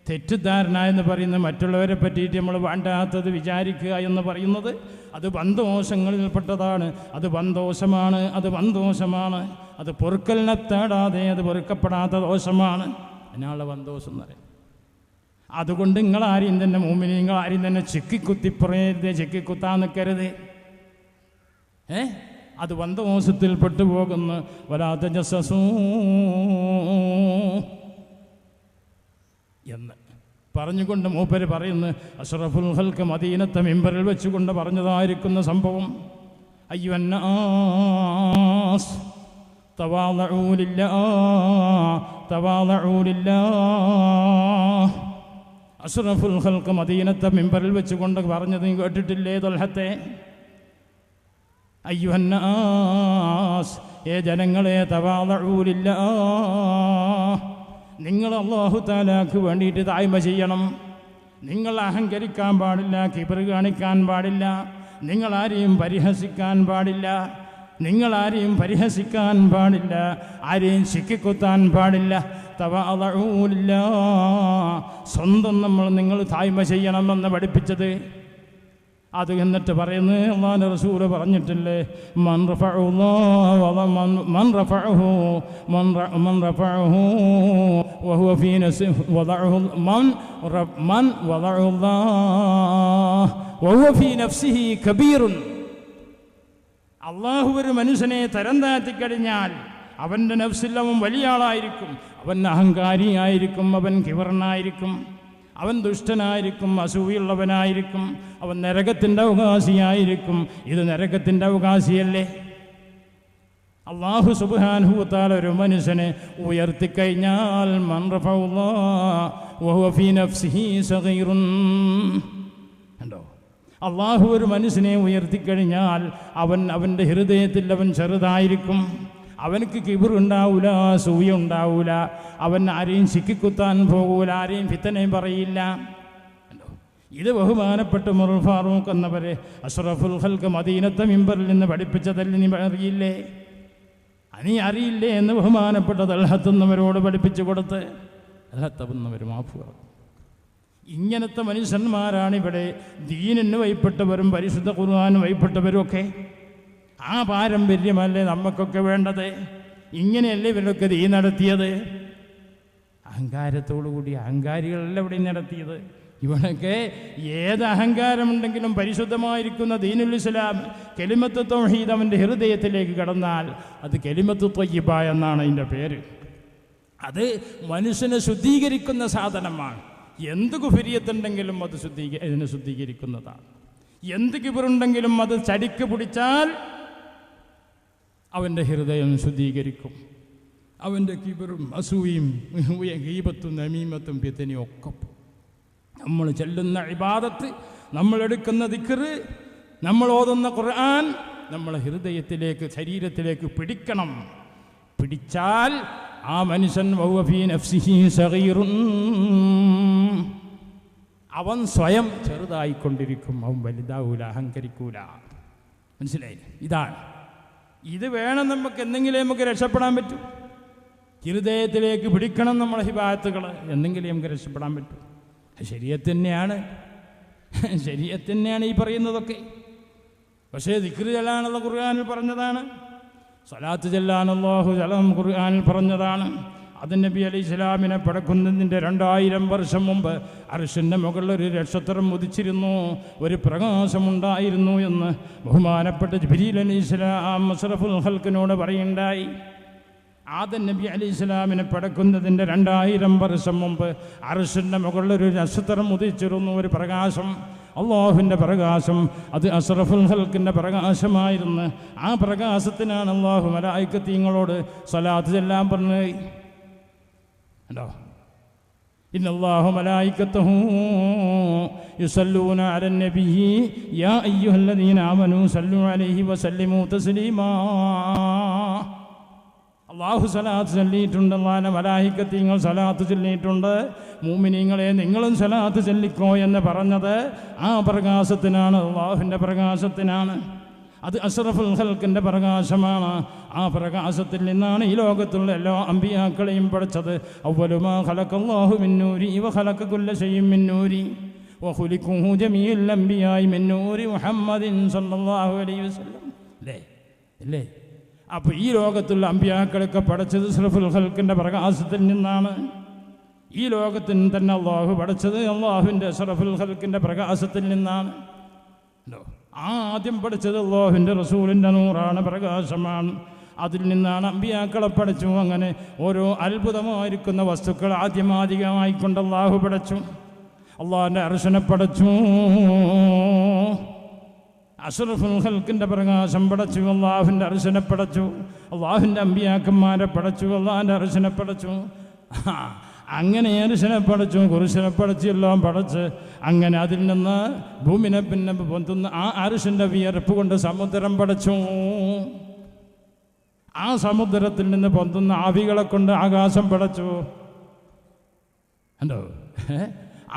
തെറ്റിദ്ധാരണ എന്ന് പറയുന്നത് മറ്റുള്ളവരെ പറ്റിയിട്ട് നമ്മൾ വേണ്ടാത്തത് വിചാരിക്കുക എന്ന് പറയുന്നത് അത് ബന്ധദോഷങ്ങളിൽപ്പെട്ടതാണ്. അത് ബന്ധദോഷമാണ്. അത് പൊറുക്കലിനെ തേടാതെ അത് പൊറുക്കപ്പെടാത്ത ദോഷമാണ്. അതിനാളുടെ ബന്ധദോഷം എന്ന് പറയും. അതുകൊണ്ട് നിങ്ങളാരും തന്നെ മുഅ്മിനീങ്ങൾ തന്നെ ചെക്കിക്കുത്താൻ നിൽക്കരുത്. അത് ബന്ധദോഷത്തിൽ പെട്ടുപോകുന്നു. വലാ തജസ്സസൂ എന്ന് പറഞ്ഞുകൊണ്ട് മൂപ്പര് പറയുന്നു, അഷ്റഫുൽ ഖൽഖ് മദീനത്തെ മിമ്പറിൽ വെച്ചുകൊണ്ട് പറഞ്ഞതായിരിക്കുന്ന സംഭവം, അയ്യുഹന്നാസ് തവാളഉ ലില്ലാഹ്. അഷ്റഫുൽ ഖൽഖ് മദീനത്തെ മിമ്പറിൽ വെച്ചുകൊണ്ട് പറഞ്ഞത് നീ കേട്ടിട്ടില്ലേ ത്വൽഹത്തെ? അയ്യുഹന്നാസ്, ഏ ജനങ്ങളെ, തവാളഉ ലില്ലാഹ്, നിങ്ങൾ അല്ലാഹു തആലാക്ക് വേണ്ടിയിട്ട് താഴ്മ ചെയ്യണം. നിങ്ങൾ അഹങ്കരിക്കാൻ പാടില്ല, കിബർ കാണിക്കാൻ പാടില്ല, നിങ്ങൾ ആരെയും പരിഹസിക്കാൻ പാടില്ല, ആരെയും ശിക്കിക്കുത്താൻ പാടില്ല. തവാളഉ ലില്ലാഹ്, സ്വന്തം നിങ്ങൾ താഴ്മ ചെയ്യണമെന്ന് പഠിപ്പിച്ചത്. അത് എന്നിട്ട് പറയുന്നത് അല്ലാഹുവിൻ്റെ റസൂൽ പറഞ്ഞിട്ടില്ലേ, മൻ റഫഉഹു വഹുവ ഫീ നഫ്സിഹി വദഅഹു മൻ വദഅഹു അല്ലാഹ് വഹുവ ഫീ നഫ്സിഹി കബീറുൻ. അള്ളാഹു ഒരു മനുഷ്യനെ തരം താഴ്ത്തിക്കഴിഞ്ഞാൽ അവൻ്റെ നഫ്സിൽ അവൻ വലിയ ആളായിരിക്കും, അവൻ അഹങ്കാരിയായിരിക്കും, അവൻ കിബറനായിരിക്കും, അവൻ ദുഷ്ടനായിരിക്കും, അസൂയുള്ളവനായിരിക്കും, അവൻ നരകത്തിൻ്റെ അവകാശിയായിരിക്കും. ഇത് നരകത്തിൻ്റെ അവകാശിയല്ലേ? അല്ലാഹു സുബ്ഹാനഹു വ തആല ഒരു മനുഷ്യനെ ഉയർത്തിക്കഴിഞ്ഞാൽ മൻ റഫഅല്ലാഹ് വഹുവ ഫീ നഫ്സിഹി സഗീറുൻ. കണ്ടോ, അള്ളാഹു ഒരു മനുഷ്യനെ ഉയർത്തിക്കഴിഞ്ഞാൽ അവൻ്റെ ഹൃദയത്തിൽ അവൻ ചെറുതായിരിക്കും, അവനക്ക് കിബറുണ്ടാവില്ല, അസൂയ ഉണ്ടാവില്ല, അവൻ ആരെയും ശിക്കിക്കുത്താൻ പോകൂല, ആരെയും ഫിത്തനയും പറയില്ല. ഇത് ബഹുമാനപ്പെട്ട ഉമർ ഫാറൂഖ് എന്നവരെ അഷ്റഫുൽ ഖൽഖ് മദീനത്തെ മിമ്പറിൽ നിന്ന് പഠിപ്പിച്ചതല്ലേ? നീ അറിയില്ലേ എന്ന് ബഹുമാനപ്പെട്ട തൽഹത്തുന്നവരോട് പഠിപ്പിച്ചു കൊടുത്ത് തൽഹത്തുന്നവർ മാഫ് പറഞ്ഞു. ഇങ്ങനത്തെ മനുഷ്യന്മാരാണ് ഇവിടെ ദീനിന് വഴിപ്പെട്ടവരും പരിശുദ്ധ ഖുർആന് വഴിപ്പെട്ടവരും ഒക്കെ. ആ പാരമ്പര്യമല്ലേ നമുക്കൊക്കെ വേണ്ടത്? ഇങ്ങനെയല്ലേ ഇവരൊക്കെ ദീൻ നടത്തിയത്? അഹങ്കാരത്തോടുകൂടി അഹങ്കാരികളല്ല ഇവിടെ നടത്തിയത്. ഇവനൊക്കെ ഏത് അഹങ്കാരമുണ്ടെങ്കിലും പരിശുദ്ധമായിരിക്കുന്ന ദീനുൽ ഇസ്ലാം കലിമത്ത് തൗഹീദ് അവൻ്റെ ഹൃദയത്തിലേക്ക് കടന്നാൽ അത് കലിമത്ത് ത്വയ്യിബ എന്നാണ് അതിൻ്റെ പേര്. അത് മനുഷ്യനെ ശുദ്ധീകരിക്കുന്ന സാധനമാണ്. എന്ത് കുഫരിയത്തുണ്ടെങ്കിലും അത് ഇതിനെ ശുദ്ധീകരിക്കുന്നതാണ്. എന്ത് കിബറുണ്ടെങ്കിലും അത് ചടിക്ക് പിടിച്ചാൽ അവൻ്റെ ഹൃദയം ശുദ്ധീകരിക്കും. അവൻ്റെ കിബറും അസൂയും ഗീബത്തും നമീമത്തും പിത്തനിയും ഒക്കെ നമ്മൾ ചെല്ലുന്ന ഇബാദത്ത്, നമ്മൾ എടുക്കുന്ന ദിക്ർ, നമ്മൾ ഓതുന്ന ഖുർആൻ നമ്മളെ ഹൃദയത്തിലേക്ക് ശരീരത്തിലേക്ക് പിടിക്കണം. പിടിച്ചാൽ ആ മനുഷ്യൻ വഹുവ ഫീ നഫ്സിഹി സഗീറുൻ, അവൻ സ്വയം ചെറുതായിക്കൊണ്ടിരിക്കും, അവൻ വലുതാവൂല, അഹങ്കരിക്കൂല. മനസ്സിലായില്ലേ? ഇതാണ്. ഇത് വേണം നമുക്ക്. എന്തെങ്കിലും നമുക്ക് രക്ഷപ്പെടാൻ പറ്റും. ഹൃദയത്തിലേക്ക് പിടിക്കണം നമ്മളെ ഹിബായത്തുകൾ, എന്തെങ്കിലും നമുക്ക് രക്ഷപ്പെടാൻ പറ്റും. ശരീഅത്ത് തന്നെയാണ് ഈ പറയുന്നതൊക്കെ. പക്ഷേ ദിക്ർ ചൊല്ലാനുള്ള ഖുർആനിൽ പറഞ്ഞതാണ്, സ്വലാത്ത് ചൊല്ലാനല്ലാഹു ഖുർആനിൽ പറഞ്ഞതാണ്. അത് നബി അലൈഹി സ്വലാമിനെ പടക്കുന്നതിൻ്റെ 2000 വർഷം മുമ്പ് അർശിൻ്റെ മുകളിൽ ഒരു നക്ഷത്രം ഉദിച്ചിരുന്നു, ഒരു പ്രകാശമുണ്ടായിരുന്നു എന്ന് ബഹുമാനപ്പെട്ട ജിബ്രീൽ അലൈഹി സ്വലാം അഷ്റഫുൽ ഖൽഖിനോട് പറയുണ്ടായി. ആദം നബി അലൈഹി സ്വലാമിനെ പടക്കുന്നതിൻ്റെ 2000 വർഷം മുമ്പ് അർശിൻ്റെ മുകളിൽ ഒരു നക്ഷത്രം ഉദിച്ചിരുന്നു, ഒരു പ്രകാശം, അള്ളാഹുവിൻ്റെ പ്രകാശം. അത് അഷ്റഫുൽ ഖൽഖിൻ്റെ പ്രകാശമായിരുന്നു. ആ പ്രകാശത്തിനാണ് അള്ളാഹു മലായികത്തീങ്ങളോട് സ്വലാത്ത് ചൊല്ലാൻ പറഞ്ഞത്. കണ്ടോ? ഇന്നല്ലാഹു മലായികത്തഹു യുസല്ലൂന അലൻ നബിയ്യി യാ അയ്യുഹല്ലദീന ആമനൂ സല്ലു അലൈഹി വസല്ലിമൂ തസ്ലീമാ. അള്ളാഹു സലാത്ത് ചൊല്ലിയിട്ടുണ്ട്, അല്ലാഹുവിൻ്റെ മലായികത്തീങ്ങൾ സലാത്ത് ചൊല്ലിയിട്ടുണ്ട്. മുഅ്മിനീങ്ങളെ നിങ്ങളും സലാത്ത് ചൊല്ലിക്കോ എന്ന് പറഞ്ഞത് ആ പ്രകാശത്തിനാണ്, അള്ളാഹുവിൻ്റെ പ്രകാശത്തിനാണ്. അത് അഷ്റഫുൽ ഖൽഖിൻ്റെ പ്രകാശമാണ്. ആ പ്രകാശത്തിൽ നിന്നാണ് ഈ ലോകത്തുള്ള എല്ലാ അമ്പിയാക്കളെയും പഠിച്ചത്. അവ്വലു മാ ഖലഖല്ലാഹു മിൻ നൂരി വ ഖലഖ കുല്ല ശൈഇൻ മിൻ നൂരി വ ഖുലിഖു ജമീഉൽ അംബിയാഇ മിൻ നൂരി മുഹമ്മദിൻ സല്ലല്ലാഹു അലൈഹി വസല്ലം. അല്ലേ? അപ്പോൾ ഈ ലോകത്തുള്ള അമ്പിയാക്കളൊക്കെ പഠിച്ചത് അഷ്റഫുൽ ഖൽഖിൻ്റെ പ്രകാശത്തിൽ നിന്നാണ്. ഈ ലോകത്തിന് തന്നെ അള്ളാഹു പഠിച്ചത് അള്ളാഹുവിൻ്റെ അഷ്റഫുൽ ഖൽഖിൻ്റെ പ്രകാശത്തിൽ നിന്നാണ്. ആദ്യം പഠിച്ചത് അല്ലാഹുവിൻ്റെ റസൂലിൻ്റെ നൂറാണ്, പ്രകാശമാണ്. അതിൽ നിന്നാണ് അമ്പിയാക്കളെ പഠിച്ചു. അങ്ങനെ ഓരോ അത്ഭുതമായിരിക്കുന്ന വസ്തുക്കൾ ആദ്യമാധികമായിക്കൊണ്ട് അള്ളാഹു പഠിച്ചു. അള്ളാഹിൻ്റെ അർശനെ പഠിച്ചു, അഷ്റഫുൽ ഖൽഖിൻ്റെ പ്രകാശം പഠിച്ചു, അള്ളാഹുവിൻ്റെ അർശനെ പഠിച്ചു. അള്ളാഹുവിൻ്റെ അമ്പിയാക്കന്മാരെ പടച്ചു, അള്ളാഹിൻ്റെ അർശിനെ പടച്ചു. അങ്ങനെ അർശിനെ പടച്ചു, കുരിശിനെ പടച്ചു, എല്ലാം പടച്ച് അങ്ങനെ അതിൽ നിന്ന് ഭൂമിനെ പിന്നെ പൊന്തുന്ന ആ അർശിൻ്റെ വിയർപ്പ് കൊണ്ട് സമുദ്രം പടച്ചു. ആ സമുദ്രത്തിൽ നിന്ന് പൊന്തുന്ന ആവികളെ കൊണ്ട് ആകാശം പടച്ചു. ഉണ്ടോ?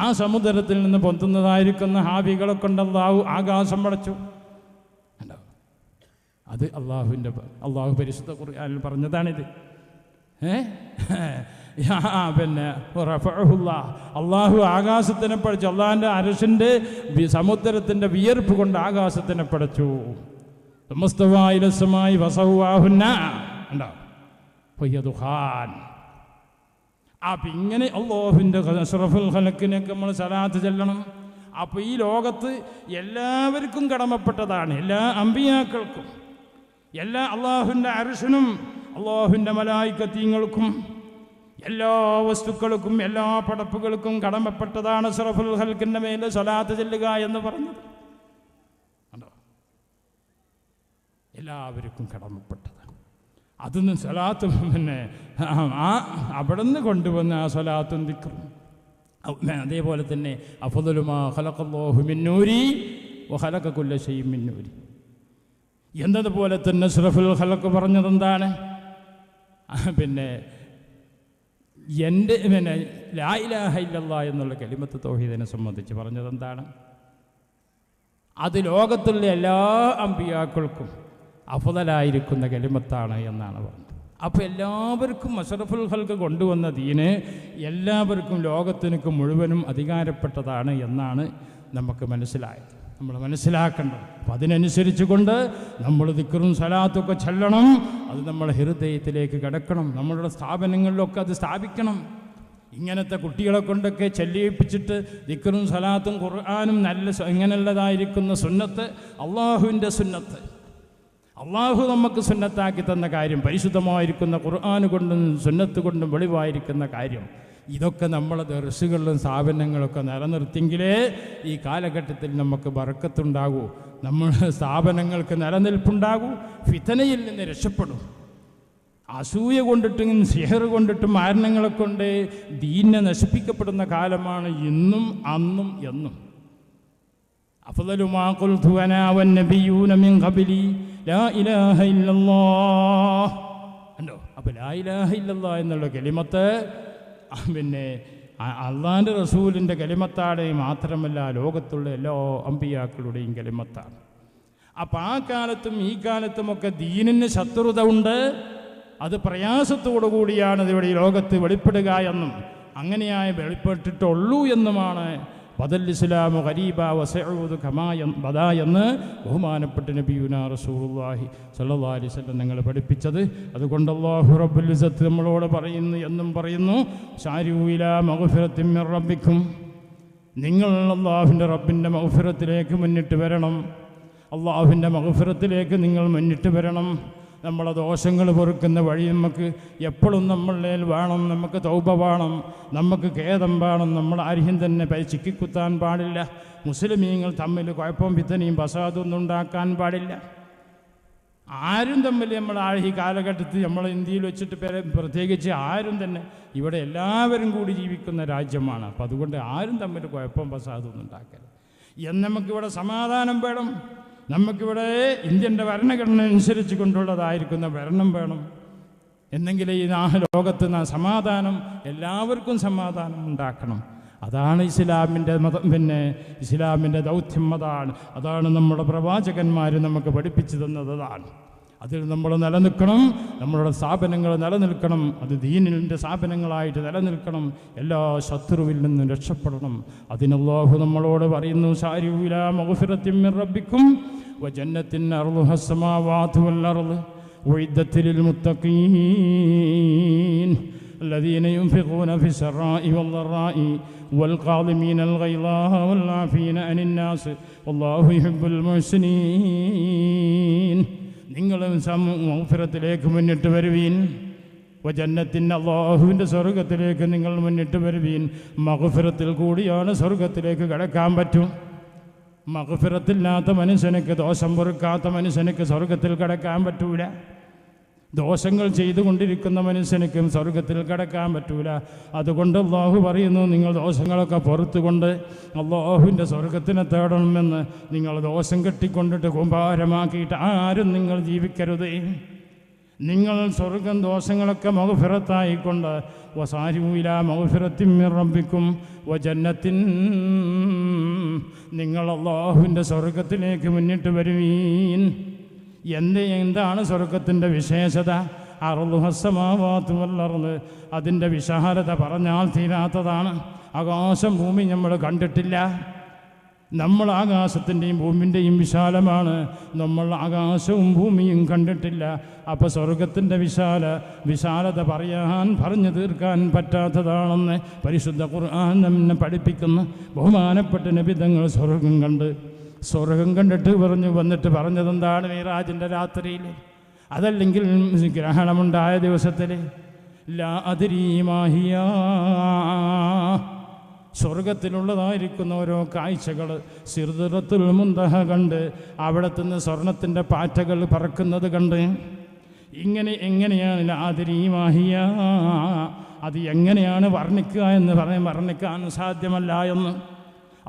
ആ സമുദ്രത്തിൽ നിന്ന് പൊന്തുന്നതായിരിക്കുന്ന ആവികളെ കൊണ്ട് ആകാശം പടച്ചു. ഉണ്ടോ? അത് അള്ളാഹു പരിശുദ്ധ ഖുർആനിൽ പറഞ്ഞതാണിത്. പിന്നെ അള്ളാഹു ആകാശത്തിനെ പടച്ചു. അള്ളാഹിൻ്റെ അർശിൻ്റെ സമുദ്രത്തിൻ്റെ വിയർപ്പ് കൊണ്ട് ആകാശത്തിനെ പടച്ചു. സമസ്തവായിലസമായി വസവാഹുന്ന ഉണ്ടോ? അപ്പം ഇങ്ങനെ അള്ളാഹുവിൻ്റെ അഷ്റഫുൽ ഖൽഖിനൊക്കെ നമ്മൾ സലാത്ത് ചെല്ലണം. അപ്പോൾ ഈ ലോകത്ത് എല്ലാവർക്കും കടമപ്പെട്ടതാണ്, എല്ലാ അമ്പിയാക്കൾക്കും, എല്ലാ അള്ളാഹുവിൻ്റെ അർശിനും അള്ളാഹുവിൻ്റെ മലായികത്തീങ്ങൾക്കും എല്ലാ വസ്തുക്കൾക്കും എല്ലാ പടപ്പുകൾക്കും കടമപ്പെട്ടതാണ് അഷ്റഫുൽ ഖൽഖിൻ്റെ മേലെ സലാത്ത് ചെല്ലുക എന്ന് പറഞ്ഞത്. കണ്ടോ? എല്ലാവർക്കും കടമപ്പെട്ടതാണ്. അതൊന്നും സലാത്തും പിന്നെ അവിടെ നിന്ന് കൊണ്ടുവന്ന ആ സലാത്തും ദിക്റും. അതേപോലെ തന്നെ അഫ്ദലുമാ ഖലഖല്ലാഹു മിൻ നൂരി വഖലഖ കുല്ല ശൈഇൻ മിൻ നൂരി എന്നതുപോലെ തന്നെ അഷ്റഫുൽ ഖൽഖ് പറഞ്ഞതെന്താണ്? പിന്നെ എൻ്റെ പിന്നെ ലാ ഇലാഹ ഇല്ലല്ലാഹ് എന്നുള്ള കലിമത്ത് തൗഹീദിനെ സംബന്ധിച്ച് പറഞ്ഞതെന്താണ്? അത് ലോകത്തുള്ള എല്ലാ അമ്പിയാക്കൾക്കും അഫ്ദലായിരിക്കുന്ന കലിമത്താണ് എന്നാണ് പറഞ്ഞത്. അപ്പോൾ എല്ലാവർക്കും അഷ്റഫുൽ ഖൽഖ് കൊണ്ടുവന്ന ദീന് എല്ലാവർക്കും ലോകത്തിനൊക്കെ മുഴുവനും അധികാരപ്പെട്ടതാണ് എന്നാണ് നമുക്ക് മനസ്സിലായത്. നമ്മൾ മനസ്സിലാക്കേണ്ടത്. അപ്പം അതിനനുസരിച്ച് കൊണ്ട് നമ്മൾ ദിക്റും സലാത്തൊക്കെ ചൊല്ലണം. അത് നമ്മുടെ ഹൃദയത്തിലേക്ക് കിടക്കണം. നമ്മളുടെ സ്ഥാപനങ്ങളിലൊക്കെ അത് സ്ഥാപിക്കണം. ഇങ്ങനത്തെ കുട്ടികളെ കൊണ്ടൊക്കെ ചൊല്ലിപ്പിച്ചിട്ട് ദിക്റും സലാത്തും ഖുർആനും നല്ല ഇങ്ങനെയുള്ളതായിരിക്കുന്ന സുന്നത്ത്, അള്ളാഹുവിൻ്റെ സുന്നത്ത്, അള്ളാഹു നമുക്ക് സുന്നത്താക്കി തന്ന കാര്യം, പരിശുദ്ധമായിരിക്കുന്ന ഖുർആൻ കൊണ്ടും സുന്നത്ത് കൊണ്ടും വെളിവായിരിക്കുന്ന കാര്യം, ഇതൊക്കെ നമ്മളെ ദർസുകളിലും സ്ഥാപനങ്ങളൊക്കെ നിലനിർത്തിയെങ്കിലേ ഈ കാലഘട്ടത്തിൽ നമുക്ക് ബർക്കത്തുണ്ടാകൂ, നമ്മുടെ സ്ഥാപനങ്ങൾക്ക് നിലനിൽപ്പുണ്ടാകൂ, ഫിതനയിൽ നിന്ന് രക്ഷപ്പെടും. അസൂയ കൊണ്ടിട്ടും സിഹർ കൊണ്ടിട്ടും മാരണങ്ങളെ കൊണ്ട് ദീനിനെ നശിപ്പിക്കപ്പെടുന്ന കാലമാണ് ഇന്നും അന്നും എന്നും. അഫ്ദലു മാ ഖുൽതു അനാ വന്നബിയ്യൂന മിൻ ഖബ്ലി ലാ ഇലാഹ ഇല്ലല്ലാഹ്. കണ്ടോ? അപ്പോൾ ലാ ഇലാഹ ഇല്ലല്ലാഹ് എന്നുള്ള കലിമത്ത് പിന്നെ അള്ളാഹിൻ്റെ റസൂലിൻ്റെ കലിമത്താണ്. മാത്രമല്ല ലോകത്തുള്ള എല്ലാ അമ്പിയാക്കളുടെയും കലിമത്താണ്. അപ്പം ആ കാലത്തും ഈ കാലത്തുമൊക്കെ ദീനിന് ശത്രുത ഉണ്ട്. അത് പ്രയാസത്തോടു കൂടിയാണ് ഇവിടെ ഈ ലോകത്ത് വെളിപ്പെടുക എന്നും അങ്ങനെയായി വെളിപ്പെട്ടിട്ടുള്ളൂ എന്നുമാണ് ബദൽ ഇസ്ലാമു ഖരീബ വസഊദു കമാ ബദാ എന്ന് ബഹുമാനപ്പെട്ട നബിയുനാ റസൂലുള്ളാഹി സ്വല്ലല്ലാഹു അലൈഹി വസല്ലം നിങ്ങൾ പഠിപ്പിച്ചത്. അതുകൊണ്ട് അല്ലാഹു റബ്ബുൽ ഇസ്സത്ത് നമ്മളോട് പറയുന്നു എന്നും പറയുന്നു, സാരിഊ ഇലാ മഗ്ഫിറത്തിൻ മിർ റബ്ബിക്കും, നിങ്ങൾ അല്ലാഹുവിൻ്റെ റബ്ബിൻ്റെ മഗ്ഫിറത്തിലേക്ക് മുന്നിട്ട് വരണം. അല്ലാഹുവിൻ്റെ മഗ്ഫിറത്തിലേക്ക് നിങ്ങൾ മുന്നിട്ട് വരണം. നമ്മളെ ദോഷങ്ങൾ പൊറുക്കുന്ന വഴി നമുക്ക് എപ്പോഴും നമ്മളുടെ വേണം. നമുക്ക് തൗബ വേണം, നമുക്ക് ഖേദം വേണം. നമ്മൾ ആരെയും തന്നെ ചിക്കിക്കുത്താൻ പാടില്ല. മുസ്ലിമീങ്ങൾ തമ്മിൽ കുഴപ്പവും ഫിത്തനയും ഫസാദൊന്നും ഉണ്ടാക്കാൻ പാടില്ല. ആരും തമ്മിൽ നമ്മൾ ഈ കാലഘട്ടത്തിൽ നമ്മൾ ഇന്ത്യയിൽ വെച്ചിട്ട് പ്രത്യേകിച്ച് ആരും തന്നെ ഇവിടെ എല്ലാവരും കൂടി ജീവിക്കുന്ന രാജ്യമാണ്. അപ്പം അതുകൊണ്ട് ആരും തമ്മിൽ കുഴപ്പവും ഫസാദൊന്നും ഉണ്ടാക്കരുത്. നമുക്കിവിടെ സമാധാനം വേണം. നമുക്കിവിടെ ഇന്ത്യൻ്റെ ഭരണഘടന അനുസരിച്ച് കൊണ്ടുള്ളതായിരിക്കുന്ന ഭരണം വേണം. എന്നെങ്കിൽ ഈ ലോകത്ത് സമാധാനം, എല്ലാവർക്കും സമാധാനം ഉണ്ടാക്കണം. അതാണ് ഇസ്ലാമിൻ്റെ മതം. പിന്നെ ഇസ്ലാമിൻ്റെ ദൗത്യം അതാണ്. അതാണ് നമ്മുടെ പ്രവാചകന്മാർ നമുക്ക് പഠിപ്പിച്ചു തന്നത്. അതാണ്. അതിൽ നമ്മൾ നിലനിൽക്കണം. നമ്മളുടെ സ്ഥാപനങ്ങൾ നിലനിൽക്കണം. അത് ദീനിൻ്റെ സ്ഥാപനങ്ങളായിട്ട് നിലനിൽക്കണം. എല്ലാ ശത്രുവിൽ നിന്നും രക്ഷപ്പെടണം. അതിന് അല്ലാഹു നമ്മളോട് പറയുന്നു, സാരിഊ ഇലാ മഗ്ഫിറത്തിൻ മിർ റബ്ബിക്കും വജന്നത്തിൻ അർളുഹ അസ്സമാവാതു വൽ അർള് ഉഇദ്ദത് ലിൽ മുത്തഖീൻ الذين ينفقون في السراء والضراء والقاظمين الغيظ والعافين عن الناس والله يحب المحسنين. നിങ്ങൾ മഗ്ഫിറത്തിലേക്ക് മുന്നിട്ട് വരുവീൻ. വജന്നത്തിൻ അല്ലാഹുവിൻ്റെ സ്വർഗത്തിലേക്ക് നിങ്ങൾ മുന്നിട്ട് വരുവീൻ. മഗ്ഫിറത്തിൽ കൂടിയാണ് സ്വർഗത്തിലേക്ക് കടക്കാൻ പറ്റും. മഗ്ഫിറത്തില്ലാത്ത മനുഷ്യനക്ക്, ദോഷം പൊറുക്കാത്ത മനുഷ്യനക്ക് സ്വർഗത്തിൽ കടക്കാൻ പറ്റൂല. ദോഷങ്ങൾ ചെയ്തുകൊണ്ടിരിക്കുന്ന മനുഷ്യനിക്കും സ്വർഗത്തിൽ കടക്കാൻ പറ്റൂല. അതുകൊണ്ട് അള്ളാഹു പറയുന്നു, നിങ്ങൾ ദോഷങ്ങളൊക്കെ പുറത്തുകൊണ്ട് അള്ളാഹുവിൻ്റെ സ്വർഗത്തിനെ തേടണമെന്ന്. നിങ്ങൾ ദോഷം കെട്ടിക്കൊണ്ടിട്ട് കൂമ്പാരമാക്കിയിട്ട് ആരും നിങ്ങൾ ജീവിക്കരുത്. നിങ്ങൾ സ്വർഗം ദോഷങ്ങളൊക്കെ മഗ്ഫിറത്തായിക്കൊണ്ട് വസാരിഊ ഇലാ മഗ്ഫിറത്തിൻ മിർ റബ്ബിക്കും വജന്നത്തിൻ, നിങ്ങൾ അള്ളാഹുവിൻ്റെ സ്വർഗത്തിലേക്ക് മുന്നിട്ട് വരുവീൻ. എന്താണ് സ്വർഗത്തിൻ്റെ വിശേഷത? അർളുഹസ്സമാവാതു വൽ അർള്, അതിൻ്റെ വിശാലത പറഞ്ഞാൽ തീരാത്തതാണ്. ആകാശം ഭൂമി നമ്മൾ കണ്ടിട്ടില്ല. നമ്മൾ ആകാശത്തിൻ്റെയും ഭൂമിൻ്റെയും വിശാലമാണ്. നമ്മൾ ആകാശവും ഭൂമിയും കണ്ടിട്ടില്ല. അപ്പോൾ സ്വർഗത്തിൻ്റെ വിശാലത പറഞ്ഞു തീർക്കാൻ പറ്റാത്തതാണെന്ന് പരിശുദ്ധ ഖുർആൻ നമ്മെ പഠിപ്പിക്കുന്ന ബഹുമാനപ്പെട്ട നബി തങ്ങൾ സ്വർഗം കണ്ടിട്ട് വന്നിട്ട് പറഞ്ഞതെന്താണ്? മിറാജിൻ്റെ രാത്രിയിൽ, അതല്ലെങ്കിൽ ഗ്രഹണമുണ്ടായ ദിവസത്തിൽ, ലാ അദ്രീ മാ ഹിയാ, സ്വർഗത്തിലുള്ളതായിരിക്കുന്ന ഓരോ കാഴ്ചകൾ സിദ്റത്തുൽ മുൻതഹ കണ്ട്, അവിടത്തുനിന്ന് സ്വർണത്തിൻ്റെ പാറ്റകൾ പറക്കുന്നത് കണ്ട്, എങ്ങനെയാണ് ലാ അദ്രീ മാ ഹിയാ, അത് എങ്ങനെയാണ് വർണ്ണിക്കുക എന്ന് വർണ്ണിക്കാൻ സാധ്യമല്ല എന്ന്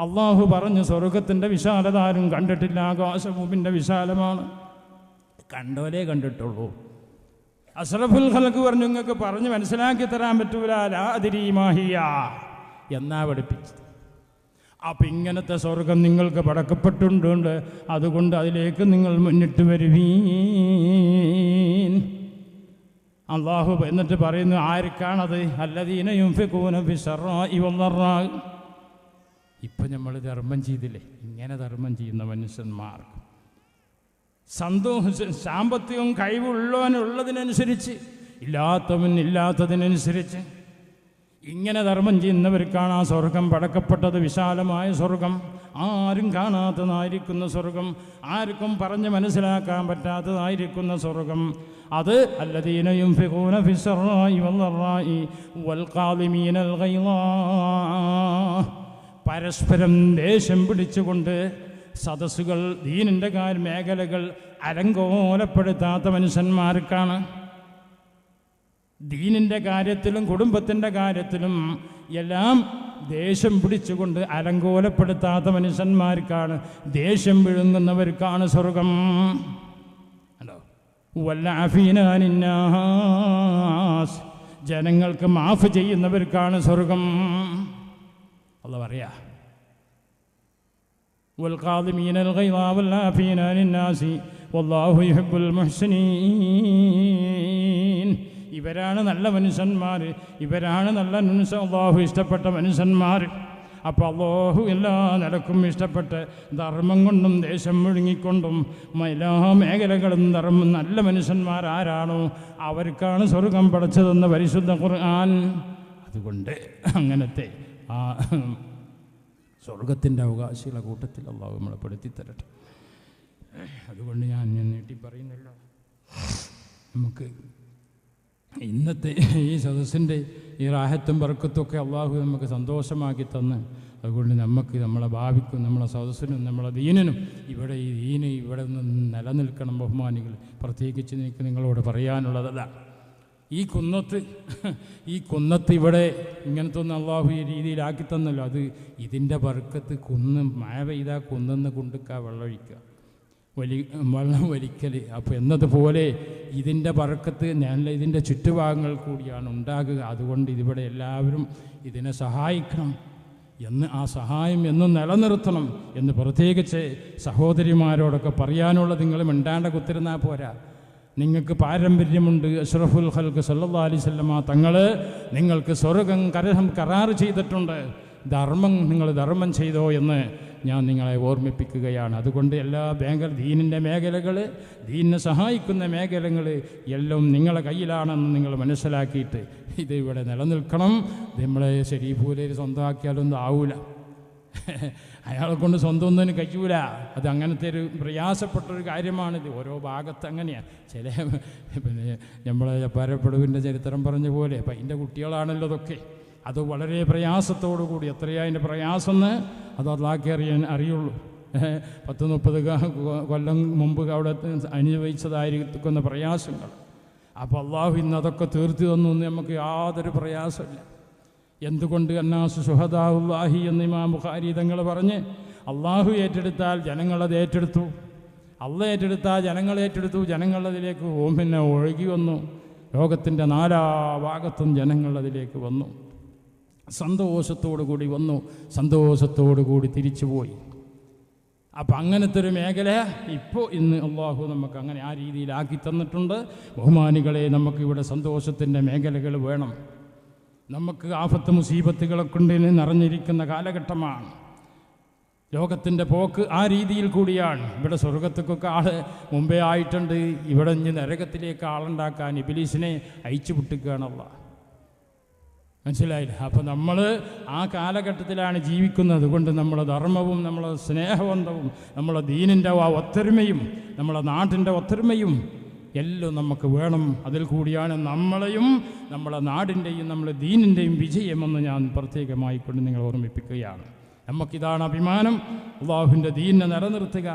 അള്ളാഹു പറഞ്ഞു. സ്വർഗത്തിൻ്റെ വിശാലത ആരും കണ്ടിട്ടില്ല. ആകാശഭൂമിൻ്റെ വിശാലമാണ്. കണ്ടോലേ കണ്ടിട്ടുള്ളൂ. അസ്റഫുൽ ഖൽഖ് പറഞ്ഞു, നിങ്ങൾക്ക് പറഞ്ഞ് മനസ്സിലാക്കി തരാൻ പറ്റൂല, ലാ അദ്രീ മാ ഹിയാ എന്നാ പഠിപ്പിച്ചത്. അപ്പം ഇങ്ങനത്തെ സ്വർഗം നിങ്ങൾക്ക് പടക്കപ്പെട്ടിട്ടുണ്ട്. അതുകൊണ്ട് അതിലേക്ക് നിങ്ങൾ മുന്നിട്ട് വരുവീൻ. അള്ളാഹു എന്നിട്ട് പറയുന്നു, ആർക്കാണത്? അല്ലദീന യുൻഫിഖൂന ഫിസ്സറാഇ വദ്ദറാഇ. ഇപ്പം നമ്മൾ ധർമ്മം ചെയ്തില്ലേ, ഇങ്ങനെ ധർമ്മം ചെയ്യുന്ന മനുഷ്യന്മാർ സാമ്പത്തികവും കഴിവുള്ളവനുള്ളതിനനുസരിച്ച്, ഇല്ലാത്തതിനനുസരിച്ച് ഇങ്ങനെ ധർമ്മം ചെയ്യുന്നവർക്കാണ് ആ സ്വർഗം പടക്കപ്പെട്ടത്. വിശാലമായ സ്വർഗം, ആരും കാണാത്തതായിരിക്കുന്ന സ്വർഗം, ആർക്കും പറഞ്ഞ് മനസ്സിലാക്കാൻ പറ്റാത്തതായിരിക്കുന്ന സ്വർഗം. അത് അല്ലദീന യുൻഫിഖൂന ഫിസ്സറാഇ വദ്ദറാഇ വൽഖാദിമീനൽ ഗൈള, പരസ്പരം ദേഷ്യം പിടിച്ചുകൊണ്ട് സദസ്സുകൾ, ദീനിൻ്റെ മേഖലകൾ അലങ്കോലപ്പെടുത്താത്ത മനുഷ്യന്മാർക്കാണ്. ദീനിൻ്റെ കാര്യത്തിലും കുടുംബത്തിൻ്റെ കാര്യത്തിലും എല്ലാം ദേഷ്യം പിടിച്ചുകൊണ്ട് അലങ്കോലപ്പെടുത്താത്ത മനുഷ്യന്മാർക്കാണ്, ദേഷ്യം വിഴുങ്ങുന്നവർക്കാണ് സ്വർഗം. വല്ലഅഫീന അനിന്നാസ്, ജനങ്ങൾക്ക് മാഫ് ചെയ്യുന്നവർക്കാണ് സ്വർഗം. അല്ലാഹു പറയാ, വൽഖാദിമീനൽ ഗൈള വല്ലഅഫീന അനിന്നാസി വല്ലാഹു യുഹിബ്ബുൽ മുഹ്സിനീൻ. ഇവരാണ് നല്ല മനുഷ്യന്മാർ, ഇവരാണ് അല്ലാഹു ഇഷ്ടപ്പെട്ട മനുഷ്യന്മാർ. അപ്പോൾ അല്ലാഹു എല്ലാ നിലക്കും ഇഷ്ടപ്പെട്ട് ധർമ്മം കൊണ്ടും ദേശം മുഴുങ്ങിക്കൊണ്ടും എല്ലാ മേഖലകളും നല്ല മനുഷ്യന്മാർ ആരാണോ അവർക്കാണ് സ്വർഗം പടച്ചതെന്ന് പരിശുദ്ധ ഖുർആൻ. അതുകൊണ്ട് അങ്ങനത്തെ ആ സ്വർഗത്തിൻ്റെ അവകാശികളുടെ കൂട്ടത്തിൽ അല്ലാഹു നമ്മളെ പെടുത്തിത്തരട്ടെ. അതുകൊണ്ട് ഞാൻ നീട്ടി പറയുന്നില്ല. നമുക്ക് ഇന്നത്തെ ഈ സദസ്സിൻ്റെ ഈ റാഹത്തും ബർക്കത്തുമൊക്കെ അള്ളാഹു നമുക്ക് സന്തോഷമാക്കി തന്ന്, അതുകൊണ്ട് നമുക്ക് നമ്മളെ ഭാവിക്കും നമ്മളെ സദസ്സിനും നമ്മളെ ദീനിനും ഇവിടെ ഈ ദീന് ഇവിടെ നിന്ന് നിലനിൽക്കണം. ബഹുമാനികൾ, പ്രത്യേകിച്ച് എനിക്ക് നിങ്ങളോട് പറയാനുള്ളതല്ല, ഈ കുന്നത്ത് ഇവിടെ ഇങ്ങനത്തെ ഒന്ന് അള്ളാഹു ഈ രീതിയിലാക്കി തന്നല്ലോ. അത് ഇതിൻ്റെ ബർക്കത്ത്, മഴ പെയ്താൽ കുന്നെന്ന് കൊണ്ടുക്കുക, വെള്ളമൊഴിക്കുക, വെള്ളം വലിക്കൽ. അപ്പോൾ എന്നതുപോലെ ഇതിൻ്റെ ബർക്കത്ത് ഇതിൻ്റെ ചുറ്റുഭാഗങ്ങൾ കൂടിയാണ് ഉണ്ടാകുക. അതുകൊണ്ട് ഇതിവിടെ എല്ലാവരും ഇതിനെ സഹായിക്കണം എന്ന്, ആ സഹായം എന്നും നിലനിർത്തണം എന്ന് പ്രത്യേകിച്ച് സഹോദരിമാരോടൊക്കെ പറയാനുള്ളത്. നിങ്ങൾ മിണ്ടാണ്ട കുത്തിരുന്നാൽ പോരാ, നിങ്ങൾക്ക് പാരമ്പര്യമുണ്ട്. അഷ്റഫുൽ ഖൽഖ് സല്ലല്ലാഹു അലൈഹി വസല്ലമ തങ്ങൾ നിങ്ങൾക്ക് സ്വർഗം കരാർ ചെയ്തിട്ടുണ്ട്. നിങ്ങൾ ധർമ്മം ചെയ്തോ എന്ന് ഞാൻ നിങ്ങളെ ഓർമ്മിപ്പിക്കുകയാണ്. അതുകൊണ്ട് എല്ലാ ദീനിൻ്റെ മേഖലകൾ, ദീനിനെ സഹായിക്കുന്ന മേഖലകൾ എല്ലാം നിങ്ങളെ കയ്യിലാണെന്ന് നിങ്ങൾ മനസ്സിലാക്കിയിട്ട് ഇത് ഇവിടെ നിലനിൽക്കണം. നമ്മളെ ശരീഫൂലയിൽ സ്വന്തമാക്കിയാലൊന്നും ആവൂല, അയാളെ കൊണ്ട് സ്വന്തം ഒന്നിന് കഴിയൂല. അത് അങ്ങനത്തെ ഒരു പ്രയാസപ്പെട്ടൊരു കാര്യമാണിത്. ഓരോ ഭാഗത്ത് അങ്ങനെയാണ്. പിന്നെ നമ്മളെ പരപ്പെടുവിൻ്റെ ചരിത്രം പറഞ്ഞ പോലെ അപ്പം അതിൻ്റെ കുട്ടികളാണല്ലോ ഇതൊക്കെ. അത് വളരെ പ്രയാസത്തോടു കൂടി, എത്രയാ അതിൻ്റെ പ്രയാസമെന്ന് അത് അള്ളാഹ്ക്കേ അറിയുള്ളൂ. 10-30 കൊല്ലം മുമ്പ് അവിടെ അനുഭവിച്ചതായിരിക്കുന്ന പ്രയാസങ്ങൾ അപ്പോൾ അള്ളാഹു ഇന്ന് അതൊക്കെ തീർത്തു തന്നു എന്ന് നമുക്ക് യാതൊരു പ്രയാസമില്ല. എന്തുകൊണ്ട്? അന്നാസു ശുഹദാഉല്ലാഹി എന്ന് ഇമാം ബുഖാരി തങ്ങൾ പറഞ്ഞ്, അള്ളാഹു ഏറ്റെടുത്താൽ ജനങ്ങളത് ഏറ്റെടുത്തു, അള്ളാഹ് ഏറ്റെടുത്താൽ ജനങ്ങൾ ഏറ്റെടുത്തു. ജനങ്ങളതിലേക്ക് പിന്നെ ഒഴുകി വന്നു. ലോകത്തിൻ്റെ നാലാഭാഗത്തും ജനങ്ങളതിലേക്ക് വന്നു. സന്തോഷത്തോടു കൂടി വന്നു, സന്തോഷത്തോടു കൂടി തിരിച്ചുപോയി. അപ്പം അങ്ങനത്തെ ഒരു മേഖല ഇപ്പോൾ ഇന്ന് അള്ളാഹു നമുക്ക് അങ്ങനെ ആ രീതിയിലാക്കി തന്നിട്ടുണ്ട്. ബഹുമാനികളെ, നമുക്കിവിടെ സന്തോഷത്തിൻ്റെ മേഖലകൾ വേണം. നമുക്ക് ആഫത്ത് മുസീബത്തുകളെ കൊണ്ട് നിറഞ്ഞിരിക്കുന്ന കാലഘട്ടമാണ്. ലോകത്തിൻ്റെ പോക്ക് ആ രീതിയിൽ കൂടിയാണ്. ഇവിടെ സ്വർഗത്തേക്കൊക്കെ ആൾ മുമ്പേ ആയിട്ടുണ്ട്. ഇവിടെ ഇനി നരകത്തിലേക്ക് ആളുണ്ടാക്കാൻ ഇബ്ലീസിനെ അയച്ചു വിട്ടുകയാണല്ല. മനസ്സിലായില്ല? അപ്പോൾ നമ്മൾ ആ കാലഘട്ടത്തിലാണ് ജീവിക്കുന്നത്. അതുകൊണ്ട് നമ്മളെ ധർമ്മവും നമ്മളെ സ്നേഹബന്ധവും നമ്മളെ ദീനിൻ്റെ ആ ഒത്തൊരുമയും നമ്മളെ നാട്ടിൻ്റെ ഒത്തൊരുമയും എല്ലാം നമുക്ക് വേണം. അതിൽ കൂടിയാണ് നമ്മളെയും നമ്മളെ നാടിൻ്റെയും നമ്മളെ ദീനിൻ്റെയും വിജയമെന്ന് ഞാൻ പ്രത്യേകമായി കൊണ്ട് നിങ്ങളെ ഓർമ്മിപ്പിക്കുകയാണ്. നമുക്കിതാണ് അഭിമാനം. അള്ളാഹുവിൻ്റെ ദീനിനെ നിലനിർത്തുക,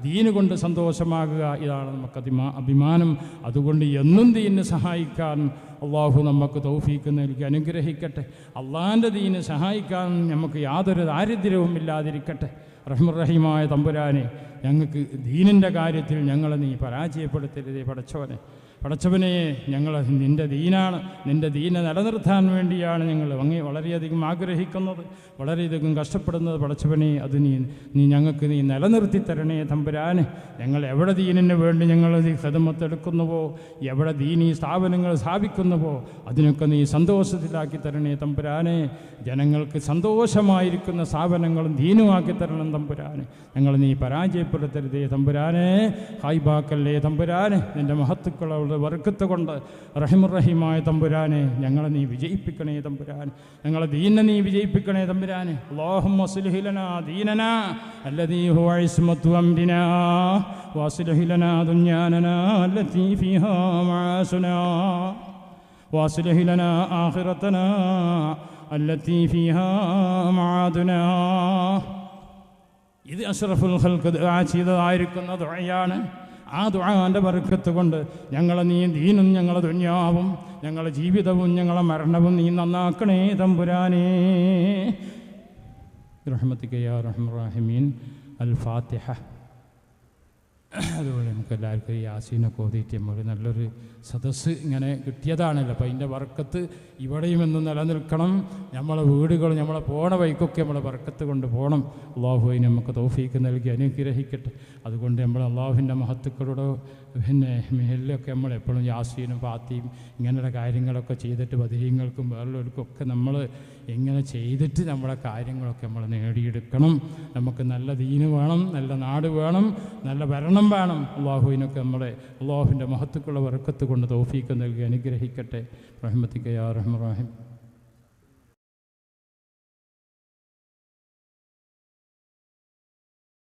ദീന് കൊണ്ട് സന്തോഷമാകുക, ഇതാണ് നമുക്ക് അഭിമാനം. അതുകൊണ്ട് എന്നും ദീനിനെ സഹായിക്കാൻ അള്ളാഹു നമുക്ക് തൗഫീക്ക് നൽകി അനുഗ്രഹിക്കട്ടെ. അള്ളാഹിൻ്റെ ദീനെ സഹായിക്കാൻ നമുക്ക് യാതൊരു ദാരിദ്ര്യവും ഇല്ലാതിരിക്കട്ടെ. റഹ്മുറഹീമായ തമ്പുരാനെ, ഞങ്ങൾക്ക് ദീനിൻ്റെ കാര്യത്തിൽ ഞങ്ങളെ നീ പരാജയപ്പെടുത്തരുതേ പടച്ചവനെ. പടച്ചവനെ, ഞങ്ങൾ നിൻ്റെ ദീനാണ്, നിൻ്റെ ദീനെ നിലനിർത്താൻ വേണ്ടിയാണ് ഞങ്ങൾ വളരെയധികം ആഗ്രഹിക്കുന്നത്, വളരെയധികം കഷ്ടപ്പെടുന്നത്. പടച്ചവനെ, അത് നീ ഞങ്ങൾക്ക് നീ നിലനിർത്തി തരണേ തമ്പുരാനെ. ഞങ്ങൾ എവിടെ ദീനിന് വേണ്ടി ഞങ്ങൾ ഖിദ്മത്തെടുക്കുന്നുവോ, എവിടെ ദീനീ സ്ഥാപനങ്ങൾ സ്ഥാപിക്കുന്നുവോ, അതിനൊക്കെ നീ സന്തോഷത്തിലാക്കി തരണേ തമ്പുരാനെ. ജനങ്ങൾക്ക് സന്തോഷമായിരിക്കുന്ന സ്ഥാപനങ്ങളും ദീനുമാക്കി തരണം തമ്പുരാനെ. ഞങ്ങൾ നീ പരാജയപ്പെടുത്തരുതേ തമ്പുരാനെ. ഹായ്ബാക്കല്ലേ തമ്പുരാനെ. നിൻ്റെ മഹത്തുക്കളുടെ വർക്കത്ത് കൊണ്ട് റഹിമുറഹിമായ തമ്പുരാനെ ഞങ്ങളെ നീ വിജയിപ്പിക്കണേ തമ്പുരാനെ. ഞങ്ങളെ ദീനെ നീ വിജയിപ്പിക്കണേ തമ്പുരാനെ. അല്ലാഹുമ്മ അസ്ലിഹ് ലനാ ദീനനാ അല്ലദീ ഹുവ ഇസ്മത്തു അംരിനാ വഅസ്ലിഹ് ലനാ ദുനിയാനാ അല്ലതീ ഫീഹാ മആസുനാ വഅസ്ലിഹ് ലനാ ആഖിറതനാ അല്ലതീ ഫീഹാ മആദുനാ. ഇത് അഷ്റഫുൽ ഖൽഖ് ദുആ ചെയ്തതായിരിക്കുന്ന ദുആയാണ്. ആ ദുആന്റെ ബർക്കത്ത് കൊണ്ട് ഞങ്ങളെ നീ ദീനും ഞങ്ങളെ ദുനിയാവും ഞങ്ങളെ ജീവിതവും ഞങ്ങളെ മരണവും നീ നന്നാക്കണേ തമ്പുരാനേ. റഹ്മത്തിക യാ അർഹമർ റഹീമീൻ. അൽ ഫാത്തിഹ. അതുപോലെ നമുക്ക് എല്ലാവർക്കും യാസീനൊക്കെ ഓതിയിട്ട് നമുക്ക് നല്ലൊരു സദസ്സ് ഇങ്ങനെ കിട്ടിയതാണല്ലോ. അപ്പം അതിൻ്റെ ബർക്കത്ത് ഇവിടെയും എന്ന് നിലനിൽക്കണം. നമ്മളെ വീടുകൾ നമ്മളെ പോണ വഴിക്കൊക്കെ നമ്മളെ ബർക്കത്ത് കൊണ്ട് പോകണം. അള്ളാഹു അതിന് നമുക്ക് തൗഫീക്ക് നൽകി അനുഗ്രഹിക്കട്ടെ. അതുകൊണ്ട് നമ്മൾ അള്ളാഹുവിൻ്റെ മഹത്തുക്കളുടെ മേലിലൊക്കെ നമ്മൾ എപ്പോഴും യാസീനും ഫാത്തിയും ഇങ്ങനെയുള്ള കാര്യങ്ങളൊക്കെ ചെയ്തിട്ട് ബദരീങ്ങൾക്കും വേറെയുള്ളവർക്കൊക്കെ നമ്മൾ എങ്ങനെ ചെയ്തിട്ട് നമ്മളെ കാര്യങ്ങളൊക്കെ നമ്മൾ നേടിയെടുക്കണം. നമുക്ക് നല്ല ദീന് വേണം, നല്ല നാട് വേണം, നല്ല ഭരണം വേണം. അള്ളാഹുവിനൊക്കെ നമ്മളെ അള്ളാഹുവിൻ്റെ മഹത്തുക്കളുടെ ബർക്കത്ത് കൊണ്ട് തൗഫീക്ക് നൽകി അനുഗ്രഹിക്കട്ടെ. റഹ്മത്തിക യാ അർഹമർ റഹീം.